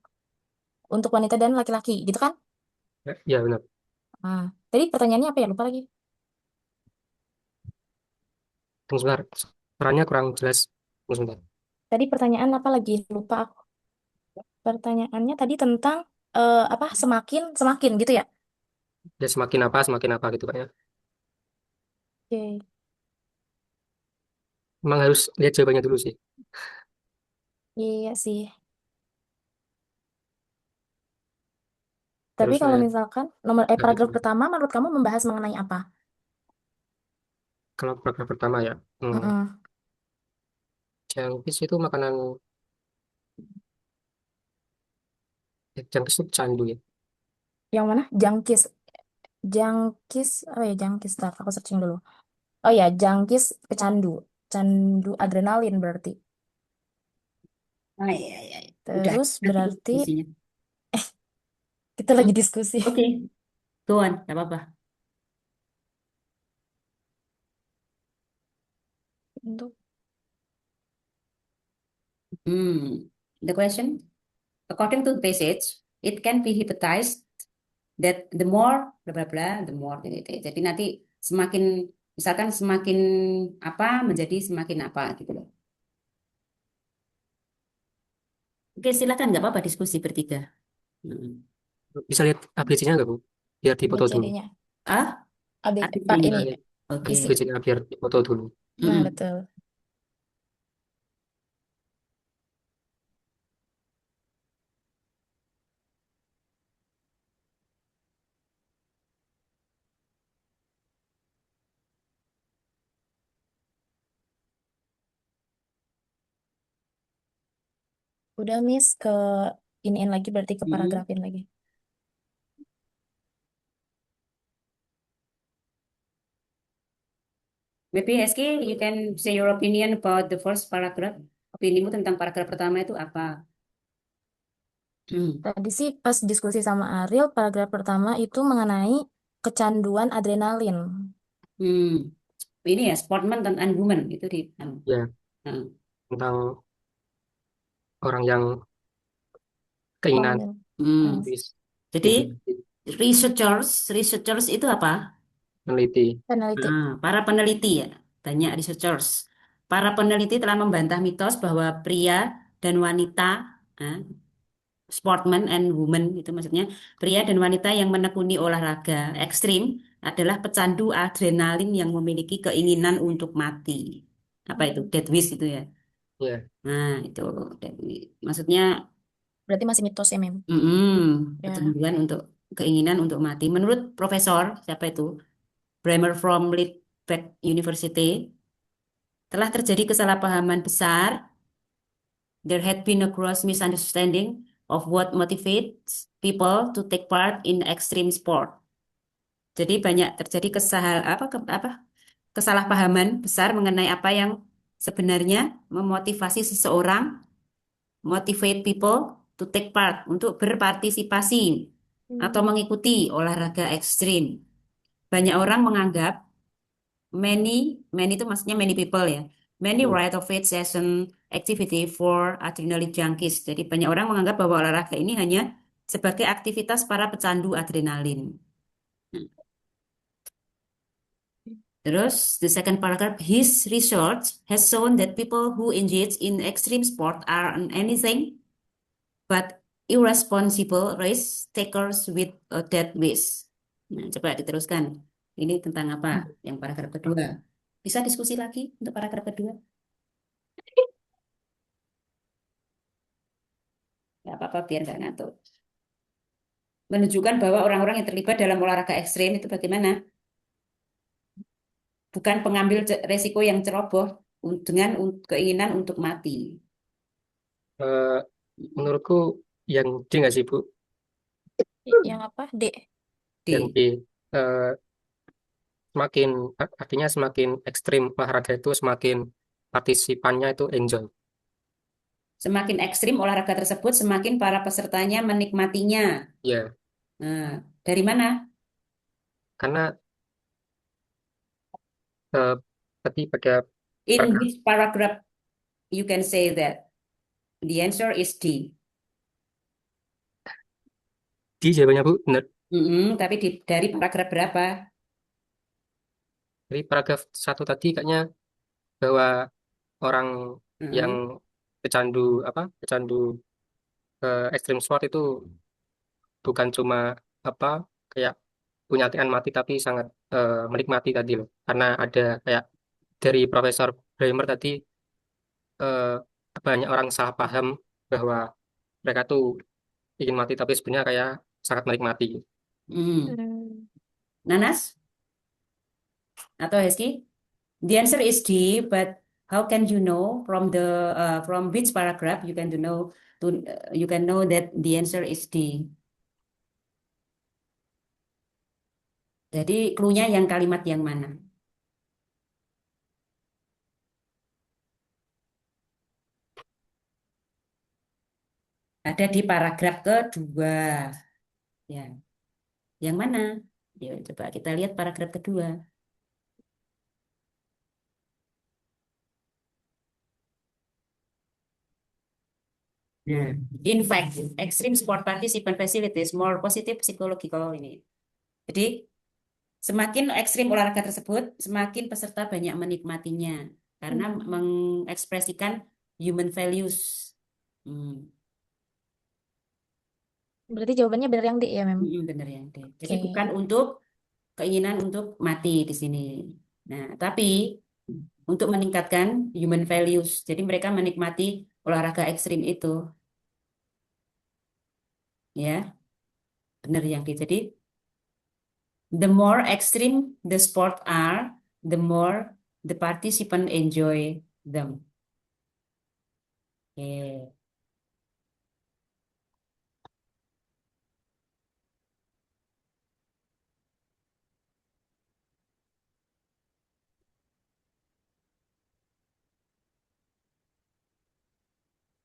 S2: untuk wanita dan laki-laki, gitu kan?
S3: ya benar.
S2: Nah, tadi pertanyaannya apa ya? Lupa lagi.
S3: Tunggu sebentar. Suaranya kurang jelas. Tunggu sebentar.
S2: Tadi pertanyaan apa lagi? Lupa aku. Pertanyaannya tadi tentang apa? Semakin semakin gitu ya?
S3: Ya semakin apa gitu Kak ya.
S2: Oke.
S3: Memang harus lihat jawabannya dulu sih.
S2: Iya sih. Tapi
S3: Terus
S2: kalau misalkan paragraf
S3: gitu.
S2: pertama menurut kamu membahas mengenai apa?
S3: Kalau paragraf pertama ya,
S2: Mm-mm.
S3: jangkis itu makanan, jangkis itu candu ya.
S2: Yang mana? Jangkis. Jangkis. Oh ya, jangkis. Ntar aku searching dulu. Oh ya, jangkis pecandu. Candu adrenalin berarti.
S1: Ah, iya, iya, iya. Udah,
S2: Terus
S1: nanti
S2: berarti
S1: diskusinya.
S2: kita lagi diskusi.
S1: Oke, go on, nggak apa-apa.
S2: Untuk
S1: The question, according to the passage, it can be hypothesized that the more bla bla bla, the more gitu. Jadi nanti semakin misalkan semakin apa menjadi semakin apa gitu loh. Oke, silakan nggak apa-apa diskusi bertiga. Hmm.
S3: Bisa lihat ABC-nya nggak Bu? Biar dipoto dulu.
S2: BCD-nya.
S1: Ah,
S2: Pak
S1: ABC-nya.
S2: ini
S3: Bisa lihat
S1: Oke.
S2: isi.
S3: ABC-nya biar dipoto dulu.
S2: Nah,
S1: Mm-mm.
S2: betul. Udah Miss ke iniin lagi berarti ke
S1: Mm-mm.
S2: paragrafin lagi.
S1: Maybe SK, you can say your opinion about the first paragraph. Opinimu tentang paragraf pertama itu apa? Hmm.
S2: Tadi sih pas diskusi sama Ariel, paragraf pertama itu mengenai kecanduan adrenalin.
S1: Hmm. Ini ya, sportman dan woman itu di.
S3: Ya,
S1: Hmm.
S3: tentang orang yang keinginan
S2: Formil.
S1: Hmm.
S2: Hmm.
S3: bis
S1: Jadi
S3: itu
S1: researchers itu apa?
S3: meneliti.
S2: Peneliti.
S1: Para peneliti ya, banyak researchers. Para peneliti telah membantah mitos bahwa pria dan wanita, ah, sportman and woman itu maksudnya pria dan wanita yang menekuni olahraga ekstrim adalah pecandu adrenalin yang memiliki keinginan untuk mati. Apa itu? Death wish itu ya.
S3: Ya,
S1: Nah, itu death wish. Maksudnya
S2: Berarti masih mitos ya, Mem? Ya.
S1: kecanduan untuk keinginan untuk mati. Menurut Profesor siapa itu? Bremer from Litvak University, telah terjadi kesalahpahaman besar. There had been a gross misunderstanding of what motivates people to take part in extreme sport. Jadi banyak terjadi kesalahpahaman besar mengenai apa yang sebenarnya memotivasi seseorang, motivate people to take part, untuk berpartisipasi atau mengikuti olahraga ekstrim. Banyak orang menganggap many, many itu maksudnya many people ya. Many
S3: hmm,
S1: right of it session activity for adrenaline junkies. Jadi banyak orang menganggap bahwa olahraga ini hanya sebagai aktivitas para pecandu adrenalin. Terus, the second paragraph, his research has shown that people who engage in extreme sport are anything but irresponsible risk takers with a death wish. Nah, coba diteruskan. Ini tentang apa? Yang paragraf kedua. Bisa diskusi lagi untuk paragraf kedua? Gak apa-apa biar nggak ngantuk. menunjukkan bahwa orang-orang yang terlibat dalam olahraga ekstrim itu bagaimana? Bukan pengambil resiko yang ceroboh dengan keinginan untuk mati.
S3: Eh, menurutku yang D nggak sih Bu?
S2: Yang apa? D.
S3: Yang
S1: D.
S3: D. Eh, semakin artinya semakin ekstrim olahraga itu semakin partisipannya itu enjoy.
S1: Semakin ekstrim olahraga tersebut, semakin para pesertanya menikmatinya.
S3: Ya,
S1: Nah, dari mana?
S3: karena eh, tadi pada
S1: In
S3: paragraf
S1: which paragraph you can say that? The answer is D.
S3: D jawabannya Bu, benar.
S1: Tapi dari paragraf berapa?
S3: Dari paragraf satu tadi kayaknya bahwa orang yang
S1: Mm-mm.
S3: pecandu pecandu ekstrim sport itu bukan cuma apa kayak punya hatian mati tapi sangat menikmati tadi loh karena ada kayak dari Profesor Bramer tadi eh, banyak orang salah paham bahwa mereka tuh ingin mati tapi sebenarnya kayak sangat menikmati.
S1: Hmm.
S2: Hmm.
S1: Nanas atau Heski? The answer is D, but how can you know from which paragraph you can to know you can know that the answer is D. Jadi clue-nya yang kalimat yang mana? Ada di paragraf kedua. Ya, yang mana? Yuk, coba kita lihat paragraf kedua. Nah, in fact, extreme sport participant facilities more positive psychological ini. Jadi, semakin ekstrim olahraga tersebut, semakin peserta banyak menikmatinya karena mengekspresikan human values. Hmm,
S2: Berarti jawabannya benar yang D ya, Mem?
S1: benar yang D. Jadi
S2: Oke.
S1: bukan untuk keinginan untuk mati di sini. Nah, tapi untuk meningkatkan human values. Jadi mereka menikmati olahraga ekstrim itu, ya, benar yang D. Jadi the more extreme the sport are, the more the participant enjoy them. Oke.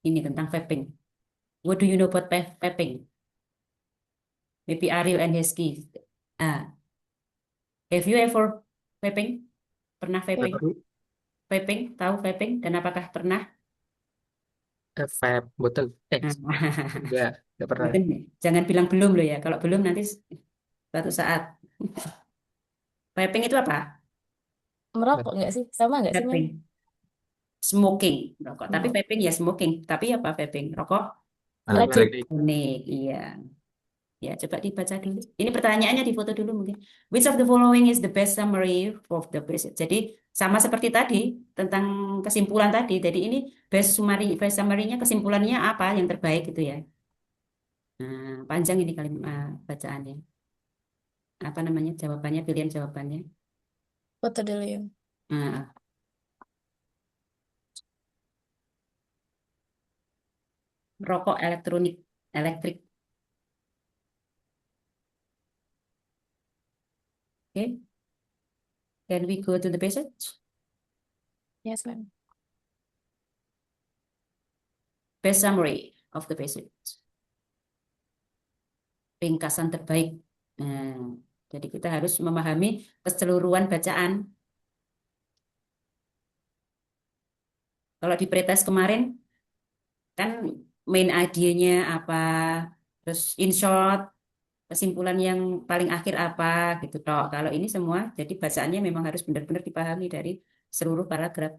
S1: Ini tentang vaping. What do you know about vaping? Maybe Ariel and Hesky. Ah, have you ever vaping? Pernah
S2: Ya,
S1: vaping?
S3: Baru
S1: Vaping, tahu vaping? Dan apakah pernah?
S3: vape botol enggak pernah.
S1: Mungkin jangan bilang belum loh ya. Kalau belum nanti suatu saat. Vaping itu apa?
S2: merokok nggak sih? Sama nggak sih, Mem?
S1: Vaping. Smoking, rokok. Tapi
S2: Oh,
S1: vaping ya smoking. Tapi apa vaping? Rokok
S2: elektrik.
S4: Elektrik.
S1: elektronik. Iya. Ya, coba dibaca dulu. Ini pertanyaannya difoto dulu mungkin. Which of the following is the best summary of the basic? Jadi sama seperti tadi tentang kesimpulan tadi. Jadi ini best summary-nya kesimpulannya apa yang terbaik gitu ya. Nah, panjang ini kalimat bacaannya. Apa namanya? Jawabannya, pilihan jawabannya.
S2: Foto dulu ya.
S1: Nah, rokok elektronik, elektrik. Oke, can we go to the passage?
S2: Yes, Mem.
S1: Best summary of the passage. Ringkasan terbaik. Nah, jadi kita harus memahami keseluruhan bacaan. Kalau di pretest kemarin kan main idenya apa, terus in short kesimpulan yang paling akhir apa gitu toh. Kalau ini semua jadi bacaannya memang harus benar-benar dipahami dari seluruh paragraf.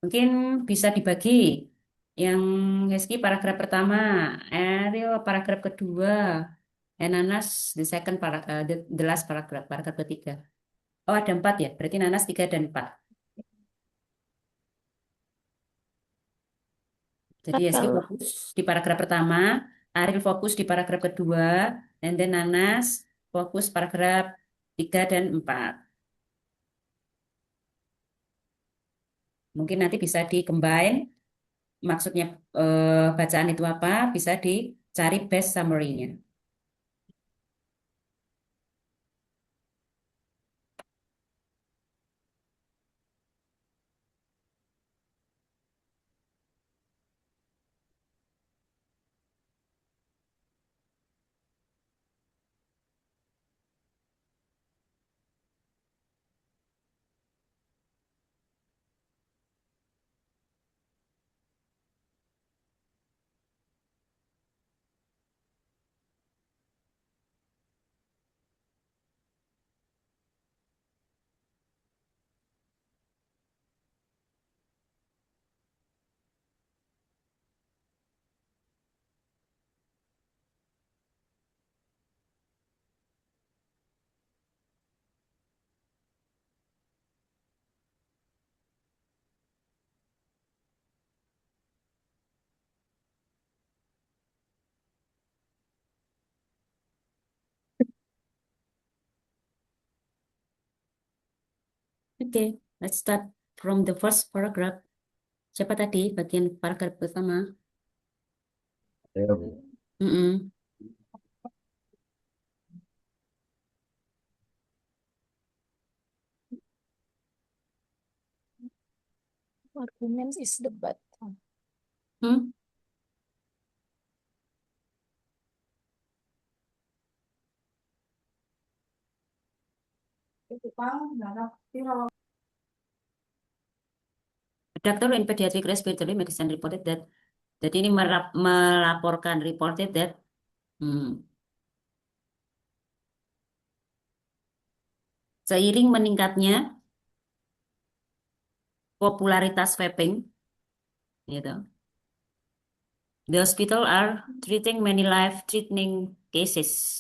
S1: Mungkin bisa dibagi. Yang Heski paragraf pertama, Ariel paragraf kedua, Nanas the last paragraf, paragraf ketiga. Oh ada empat ya, berarti Nanas tiga dan empat. Jadi Yeski
S2: Kalau
S1: fokus di paragraf pertama, Ariel fokus di paragraf kedua, dan then Nanas fokus paragraf 3 dan 4. Mungkin nanti bisa di-combine, maksudnya bacaan itu apa, bisa dicari best summary-nya. Oke, let's start from the first paragraph. Siapa tadi bagian paragraf pertama? Mm-mm.
S2: arguments is debat.
S1: Hmm? A doctor in pediatric respiratory medicine reported that. Jadi ini melaporkan reported that. Seiring meningkatnya popularitas vaping, gitu. The hospital are treating many life-threatening cases.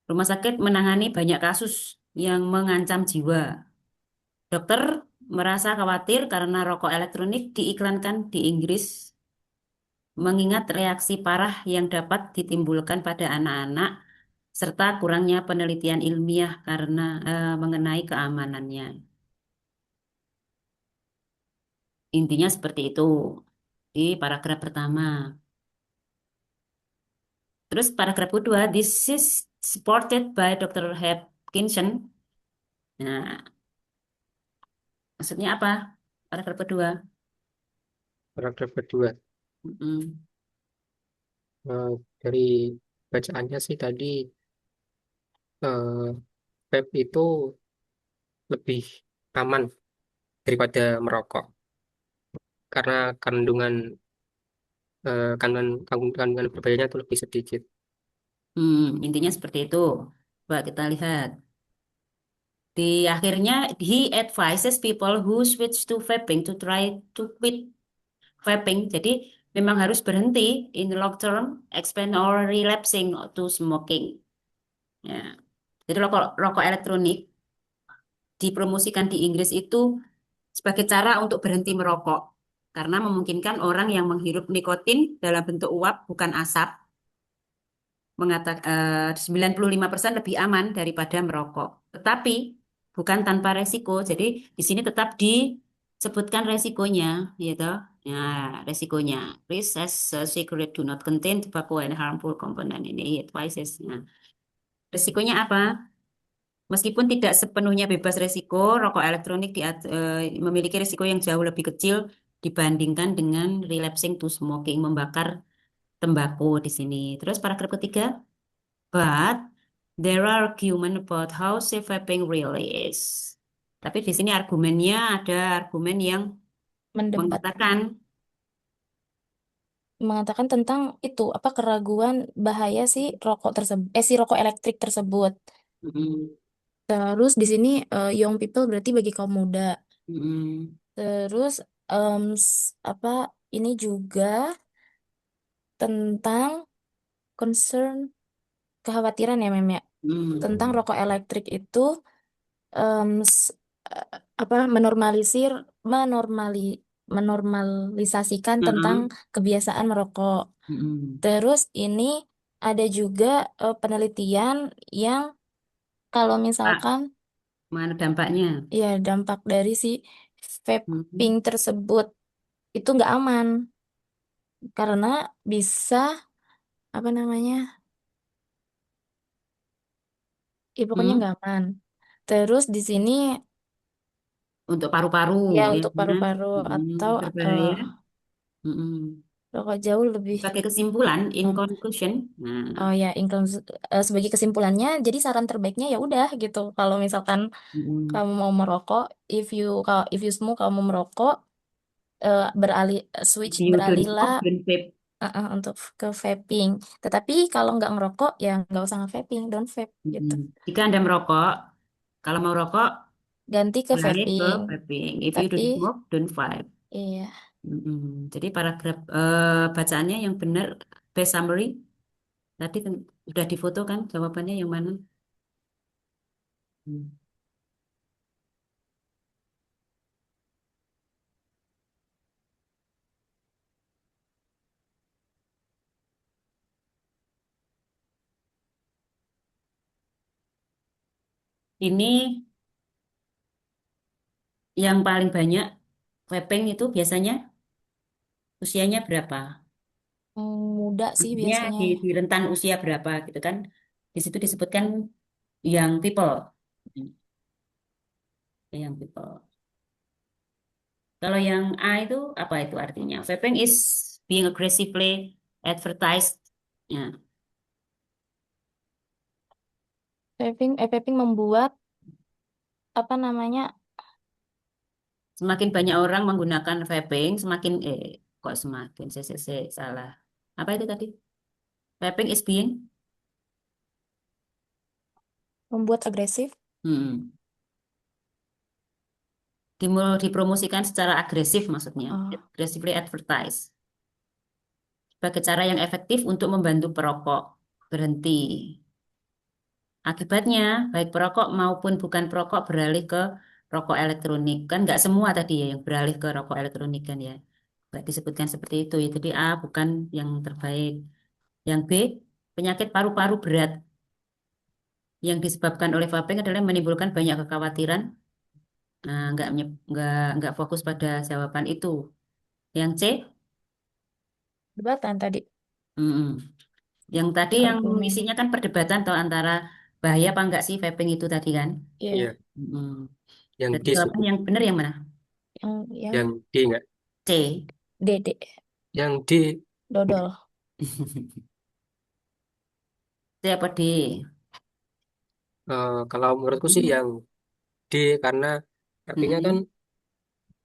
S1: Rumah sakit menangani banyak kasus yang mengancam jiwa. Dokter merasa khawatir karena rokok elektronik diiklankan di Inggris, mengingat reaksi parah yang dapat ditimbulkan pada anak-anak serta kurangnya penelitian ilmiah karena mengenai keamanannya. Intinya seperti itu di paragraf pertama. Terus paragraf kedua, this is supported by Dr. Hepkinson. Nah, maksudnya apa? Paragraf kedua.
S3: Paragraf kedua,
S1: Mm-mm.
S3: eh, dari bacaannya sih tadi eh, vape itu lebih aman daripada merokok karena kandungan berbahayanya itu lebih sedikit.
S1: Intinya seperti itu. Coba kita lihat. Di akhirnya, he advises people who switch to vaping to try to quit vaping. Jadi memang harus berhenti in the long term, expand or relapsing to smoking. Ya. Jadi rokok elektronik dipromosikan di Inggris itu sebagai cara untuk berhenti merokok karena memungkinkan orang yang menghirup nikotin dalam bentuk uap bukan asap 95% lebih aman daripada merokok. Tetapi bukan tanpa resiko. Jadi di sini tetap disebutkan resikonya, gitu. Nah, resikonya. Risk as a cigarette do not contain tobacco and harmful component in it. Advices. Nah, resikonya apa? Meskipun tidak sepenuhnya bebas resiko, rokok elektronik memiliki risiko yang jauh lebih kecil dibandingkan dengan relapsing to smoking, membakar tembakau di sini. Terus paragraf ketiga, but there are argument about how safe vaping really is. Tapi di sini argumennya ada argumen yang
S2: Mendebat,
S1: mengatakan
S2: tentang itu apa keraguan bahaya si rokok elektrik tersebut.
S1: mm,
S2: Terus di sini young people berarti bagi kaum muda.
S1: mm,
S2: Terus apa ini juga tentang concern kekhawatiran ya Mem ya tentang
S1: mm.
S2: rokok elektrik itu em, s- apa menormalisir menormali menormalisasikan tentang kebiasaan merokok.
S1: Mm-mm.
S2: Terus ini ada juga penelitian yang kalau
S1: Pak,
S2: misalkan
S1: mana dampaknya?
S2: ya dampak dari si vaping
S1: Mm-mm.
S2: tersebut itu nggak aman karena bisa apa namanya ya pokoknya
S1: Hmm.
S2: nggak aman. Terus di sini
S1: Untuk paru-paru,
S2: ya
S1: ya
S2: untuk
S1: kan?
S2: paru-paru atau
S1: Berbahaya. Mm-mm.
S2: rokok jauh lebih.
S1: Sebagai kesimpulan, in
S2: Hmm.
S1: conclusion, nah,
S2: Oh ya, sebagai kesimpulannya, jadi saran terbaiknya ya udah gitu. Kalau misalkan
S1: mm-mm.
S2: kamu mau merokok, if you smoke kamu merokok, switch
S1: If you don't
S2: beralihlah
S1: smoke, don't vape.
S2: untuk ke vaping. Tetapi kalau nggak ngerokok ya nggak usah nge-vaping, don't vape gitu.
S1: Mm-mm. Jika Anda merokok, kalau mau rokok,
S2: Ganti ke
S1: beralih ke
S2: vaping.
S1: vaping. If you
S2: Tapi
S1: don't smoke, don't vape.
S2: iya,
S1: Mm-mm. Jadi paragraf bacaannya yang benar, best summary, tadi kan udah difoto kan jawabannya yang mana? Hmm. Ini yang paling banyak vaping itu biasanya usianya berapa?
S2: muda sih
S1: Maksudnya
S2: biasanya ya.
S1: di rentan usia berapa gitu kan? Di situ disebutkan young people. Young people. Kalau yang A itu apa itu artinya? Vaping is being aggressively advertised. Ya,
S2: Vaping membuat apa namanya
S1: semakin banyak orang menggunakan vaping, semakin kok semakin salah. Apa itu tadi? Vaping is being
S2: membuat agresif.
S1: hmm, dipromosikan secara agresif maksudnya,
S2: Oh,
S1: aggressively advertised sebagai cara yang efektif untuk membantu perokok berhenti. Akibatnya, baik perokok maupun bukan perokok beralih ke rokok elektronik. Kan nggak semua tadi ya yang beralih ke rokok elektronik kan ya. Nggak disebutkan seperti itu ya. Jadi A bukan yang terbaik. Yang B, penyakit paru-paru berat yang disebabkan oleh vaping adalah menimbulkan banyak kekhawatiran. Nah, nggak fokus pada jawaban itu. Yang C,
S2: debatan tadi
S1: mm-mm. Yang tadi yang
S2: argumen.
S1: isinya kan perdebatan atau antara bahaya apa enggak sih vaping itu tadi kan.
S2: Iya,
S3: Iya,
S1: Mm-mm.
S3: yang
S1: Jadi
S3: D sih,
S1: jawaban yang benar yang mana?
S2: yang
S3: yang D enggak,
S1: C.
S2: dede
S3: yang D
S2: dodol.
S1: C apa D?
S3: kalau menurutku sih yang D karena artinya kan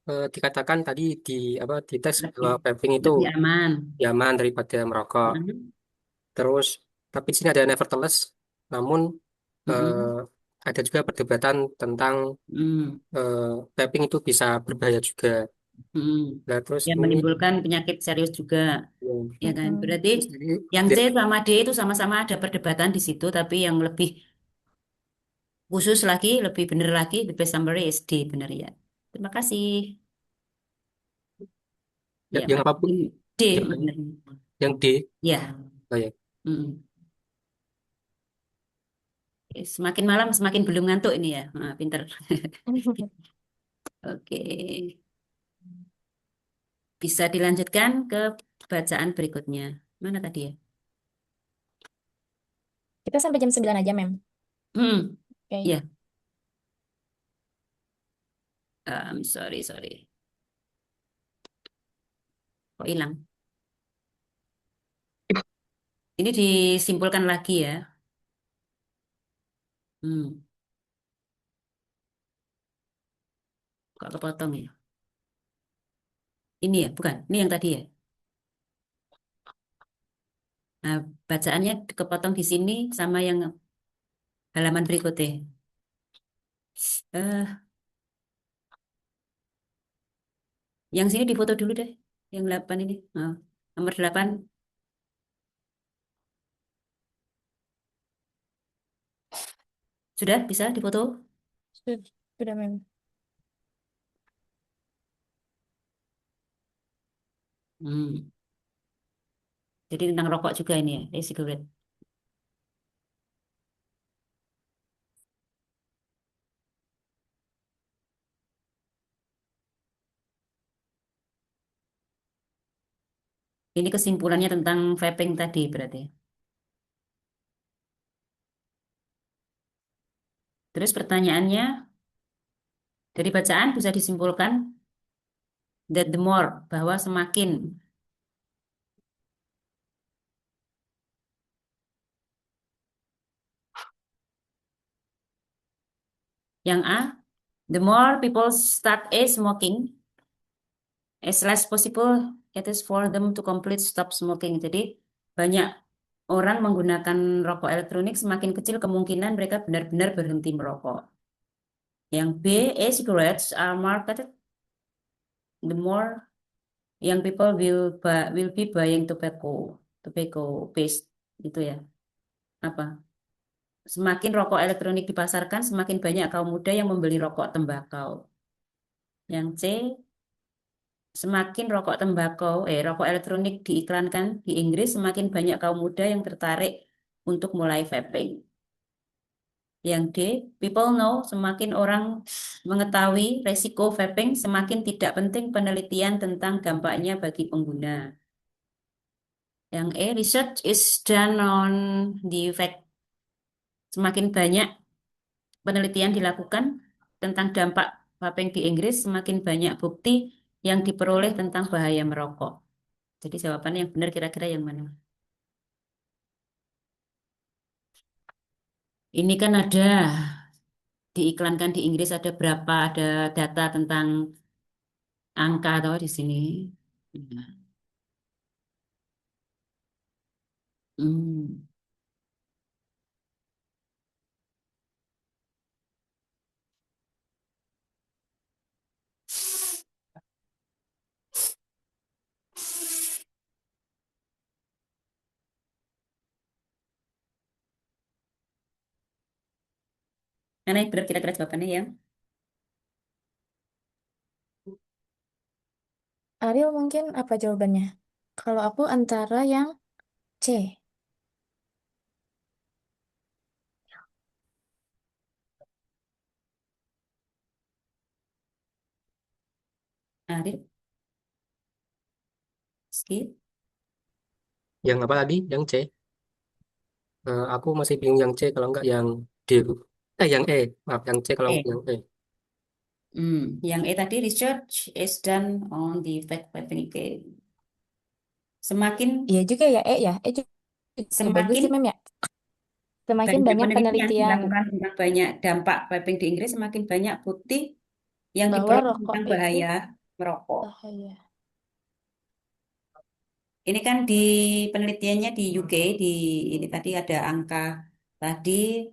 S1: Mm-mm.
S3: dikatakan tadi di apa di tes bahwa vaping itu
S1: Lebih aman.
S3: nyaman daripada merokok.
S1: Mm-mm.
S3: Terus tapi di sini ada nevertheless, namun eh,
S1: Mm-mm.
S3: ada juga perdebatan tentang
S1: Mm.
S3: eh, vaping itu bisa berbahaya juga.
S1: Mm.
S3: Nah, terus
S1: Yang
S3: ini
S1: menimbulkan penyakit serius juga, ya kan?
S2: Mm-mm.
S1: Berarti
S3: terus jadi
S1: yang C
S3: dia-
S1: sama D itu sama-sama ada perdebatan di situ, tapi yang lebih khusus lagi, lebih benar lagi, the best summary is D, benar ya. Terima kasih. Ya,
S3: yang
S1: Pak.
S3: apapun
S1: D,
S3: jawabannya
S1: benar.
S3: yang D.
S1: Ya.
S3: Oh ya.
S1: Mm. Semakin malam semakin belum ngantuk ini ya. Nah, pinter. Oke. Bisa dilanjutkan ke bacaan berikutnya. Mana tadi ya?
S2: Kita sampai jam 9 aja, Mem.
S1: Hmm.
S2: Oke.
S1: Ya, sorry. Kok hilang? Ini disimpulkan lagi ya. Hmm. Kok kepotong ya? Ini ya, bukan. Ini yang tadi ya. Nah, bacaannya kepotong di sini sama yang halaman berikutnya. Eh, yang sini difoto dulu deh. Yang 8 ini. Oh, nomor 8. Sudah bisa difoto?
S2: Sudah, Mem.
S1: Hmm. Jadi tentang rokok juga ini ya, e-cigarette. Ini kesimpulannya tentang vaping tadi berarti. Terus pertanyaannya, dari bacaan bisa disimpulkan that the more, bahwa semakin. Yang A, the more people start smoking, as less possible it is for them to complete stop smoking. Jadi banyak orang menggunakan rokok elektronik, semakin kecil kemungkinan mereka benar-benar berhenti merokok. Yang B, e-cigarettes are marketed the more young people will be buying tobacco paste gitu ya. Apa? Semakin rokok elektronik dipasarkan, semakin banyak kaum muda yang membeli rokok tembakau. Yang C, semakin rokok elektronik diiklankan di Inggris, semakin banyak kaum muda yang tertarik untuk mulai vaping. Yang D, people know, semakin orang mengetahui resiko vaping, semakin tidak penting penelitian tentang dampaknya bagi pengguna. Yang E, research is done on the effect. Semakin banyak penelitian dilakukan tentang dampak vaping di Inggris, semakin banyak bukti yang diperoleh tentang bahaya merokok. Jadi jawabannya yang benar kira-kira yang mana? Ini kan ada diiklankan di Inggris ada berapa, ada data tentang angka atau di sini. Nah, Hmm. Mana yang benar kira-kira jawabannya yang
S2: Ariel mungkin apa jawabannya? Kalau aku antara yang C.
S1: Arif, skip.
S3: Yang apa tadi? Yang C. Aku masih bingung yang C kalau enggak yang D. Bu. Yang E. Maaf, yang C kalau
S1: E.
S3: yang E.
S1: Yang E tadi research is done on the fact vaping. Oke. Semakin
S2: Iya juga ya, ya. Juga bagus
S1: semakin
S2: sih, Mem ya. Semakin
S1: banyak
S2: banyak
S1: penelitian
S2: penelitian
S1: dilakukan tentang banyak dampak vaping di Inggris, semakin banyak bukti yang
S2: bahwa
S1: diperoleh
S2: rokok
S1: tentang
S2: itu
S1: bahaya merokok.
S2: bahaya.
S1: Ini kan di penelitiannya di UK, di ini tadi ada angka tadi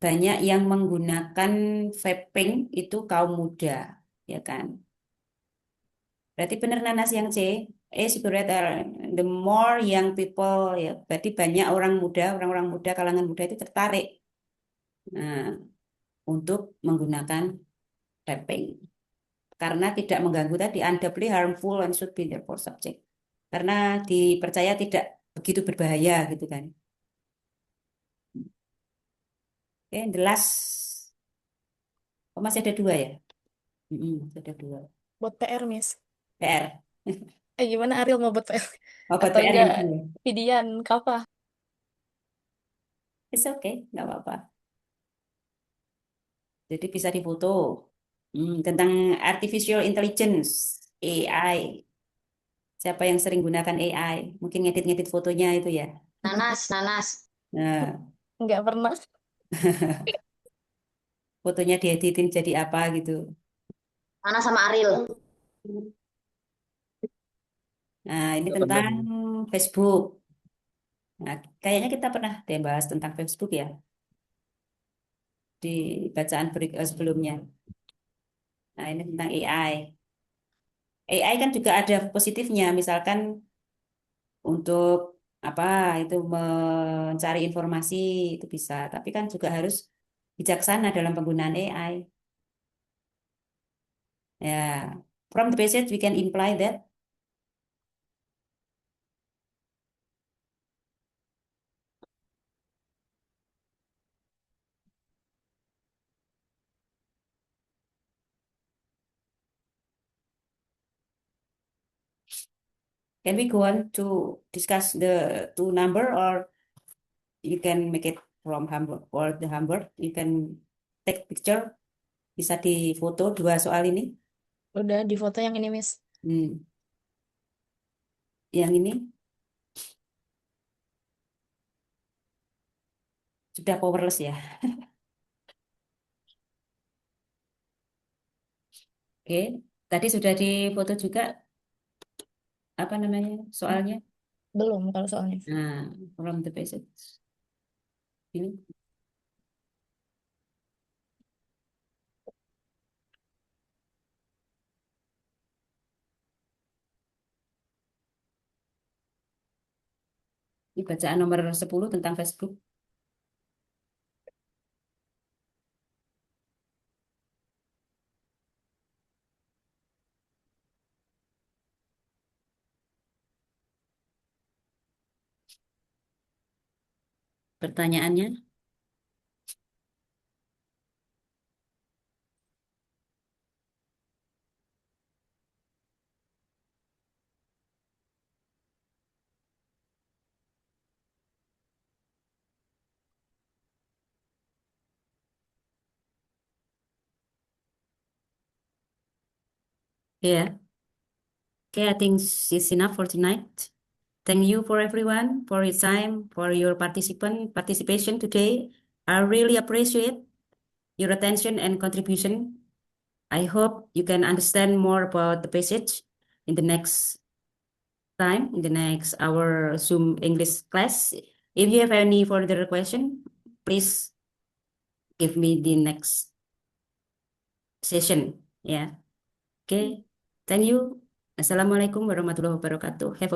S1: banyak yang menggunakan vaping itu kaum muda, ya kan? Berarti benar Nanas yang C, cigarette the more young people, ya. Berarti banyak orang-orang muda, kalangan muda itu tertarik nah, untuk menggunakan vaping karena tidak mengganggu tadi undoubtedly harmful and should be therefore subject. Karena dipercaya tidak begitu berbahaya gitu kan. Oke, the last. Oh, masih ada dua ya? Masih ada dua.
S2: Buat PR, Miss.
S1: PR.
S2: Gimana Ariel mau buat PR?
S1: Oh, buat
S2: Atau
S1: PR
S2: enggak
S1: yang dua.
S2: Vidian, Kava?
S1: It's okay, nggak apa-apa. Jadi bisa difoto. Tentang artificial intelligence, AI. Siapa yang sering gunakan AI? Mungkin ngedit-ngedit fotonya itu ya.
S5: Nanas.
S1: Nah,
S2: Enggak pernah.
S1: fotonya dieditin jadi apa gitu.
S5: Nanas sama Ariel.
S1: Nah, ini
S3: Nggak pernah.
S1: tentang Facebook. Nah, kayaknya kita pernah deh bahas tentang Facebook ya di bacaan sebelumnya. Nah, ini tentang AI. AI kan juga ada positifnya, misalkan untuk apa itu mencari informasi itu bisa, tapi kan juga harus bijaksana dalam penggunaan AI. Ya, from the passage we can imply that Can we go on to discuss the two number, or you can make it from Hamburg or the Hamburg? You can take picture. Bisa difoto dua soal ini.
S2: Udah di foto yang ini, Miss.
S1: Yang ini sudah powerless ya. Oke, tadi sudah difoto juga apa namanya soalnya.
S2: Belum kalau soalnya.
S1: Nah, from the passage. Ini. Ini bacaan nomor 10 tentang Facebook. Pertanyaannya, ya. Okay, I think it's enough for tonight. Thank you for everyone for your time, for your participation today. I really appreciate your attention and contribution. I hope you can understand more about the passage in the next time, in the next our Zoom English class. If you have any further question, please give me the next session. Yeah. Okay. Thank you. Assalamualaikum warahmatullahi wabarakatuh. Have a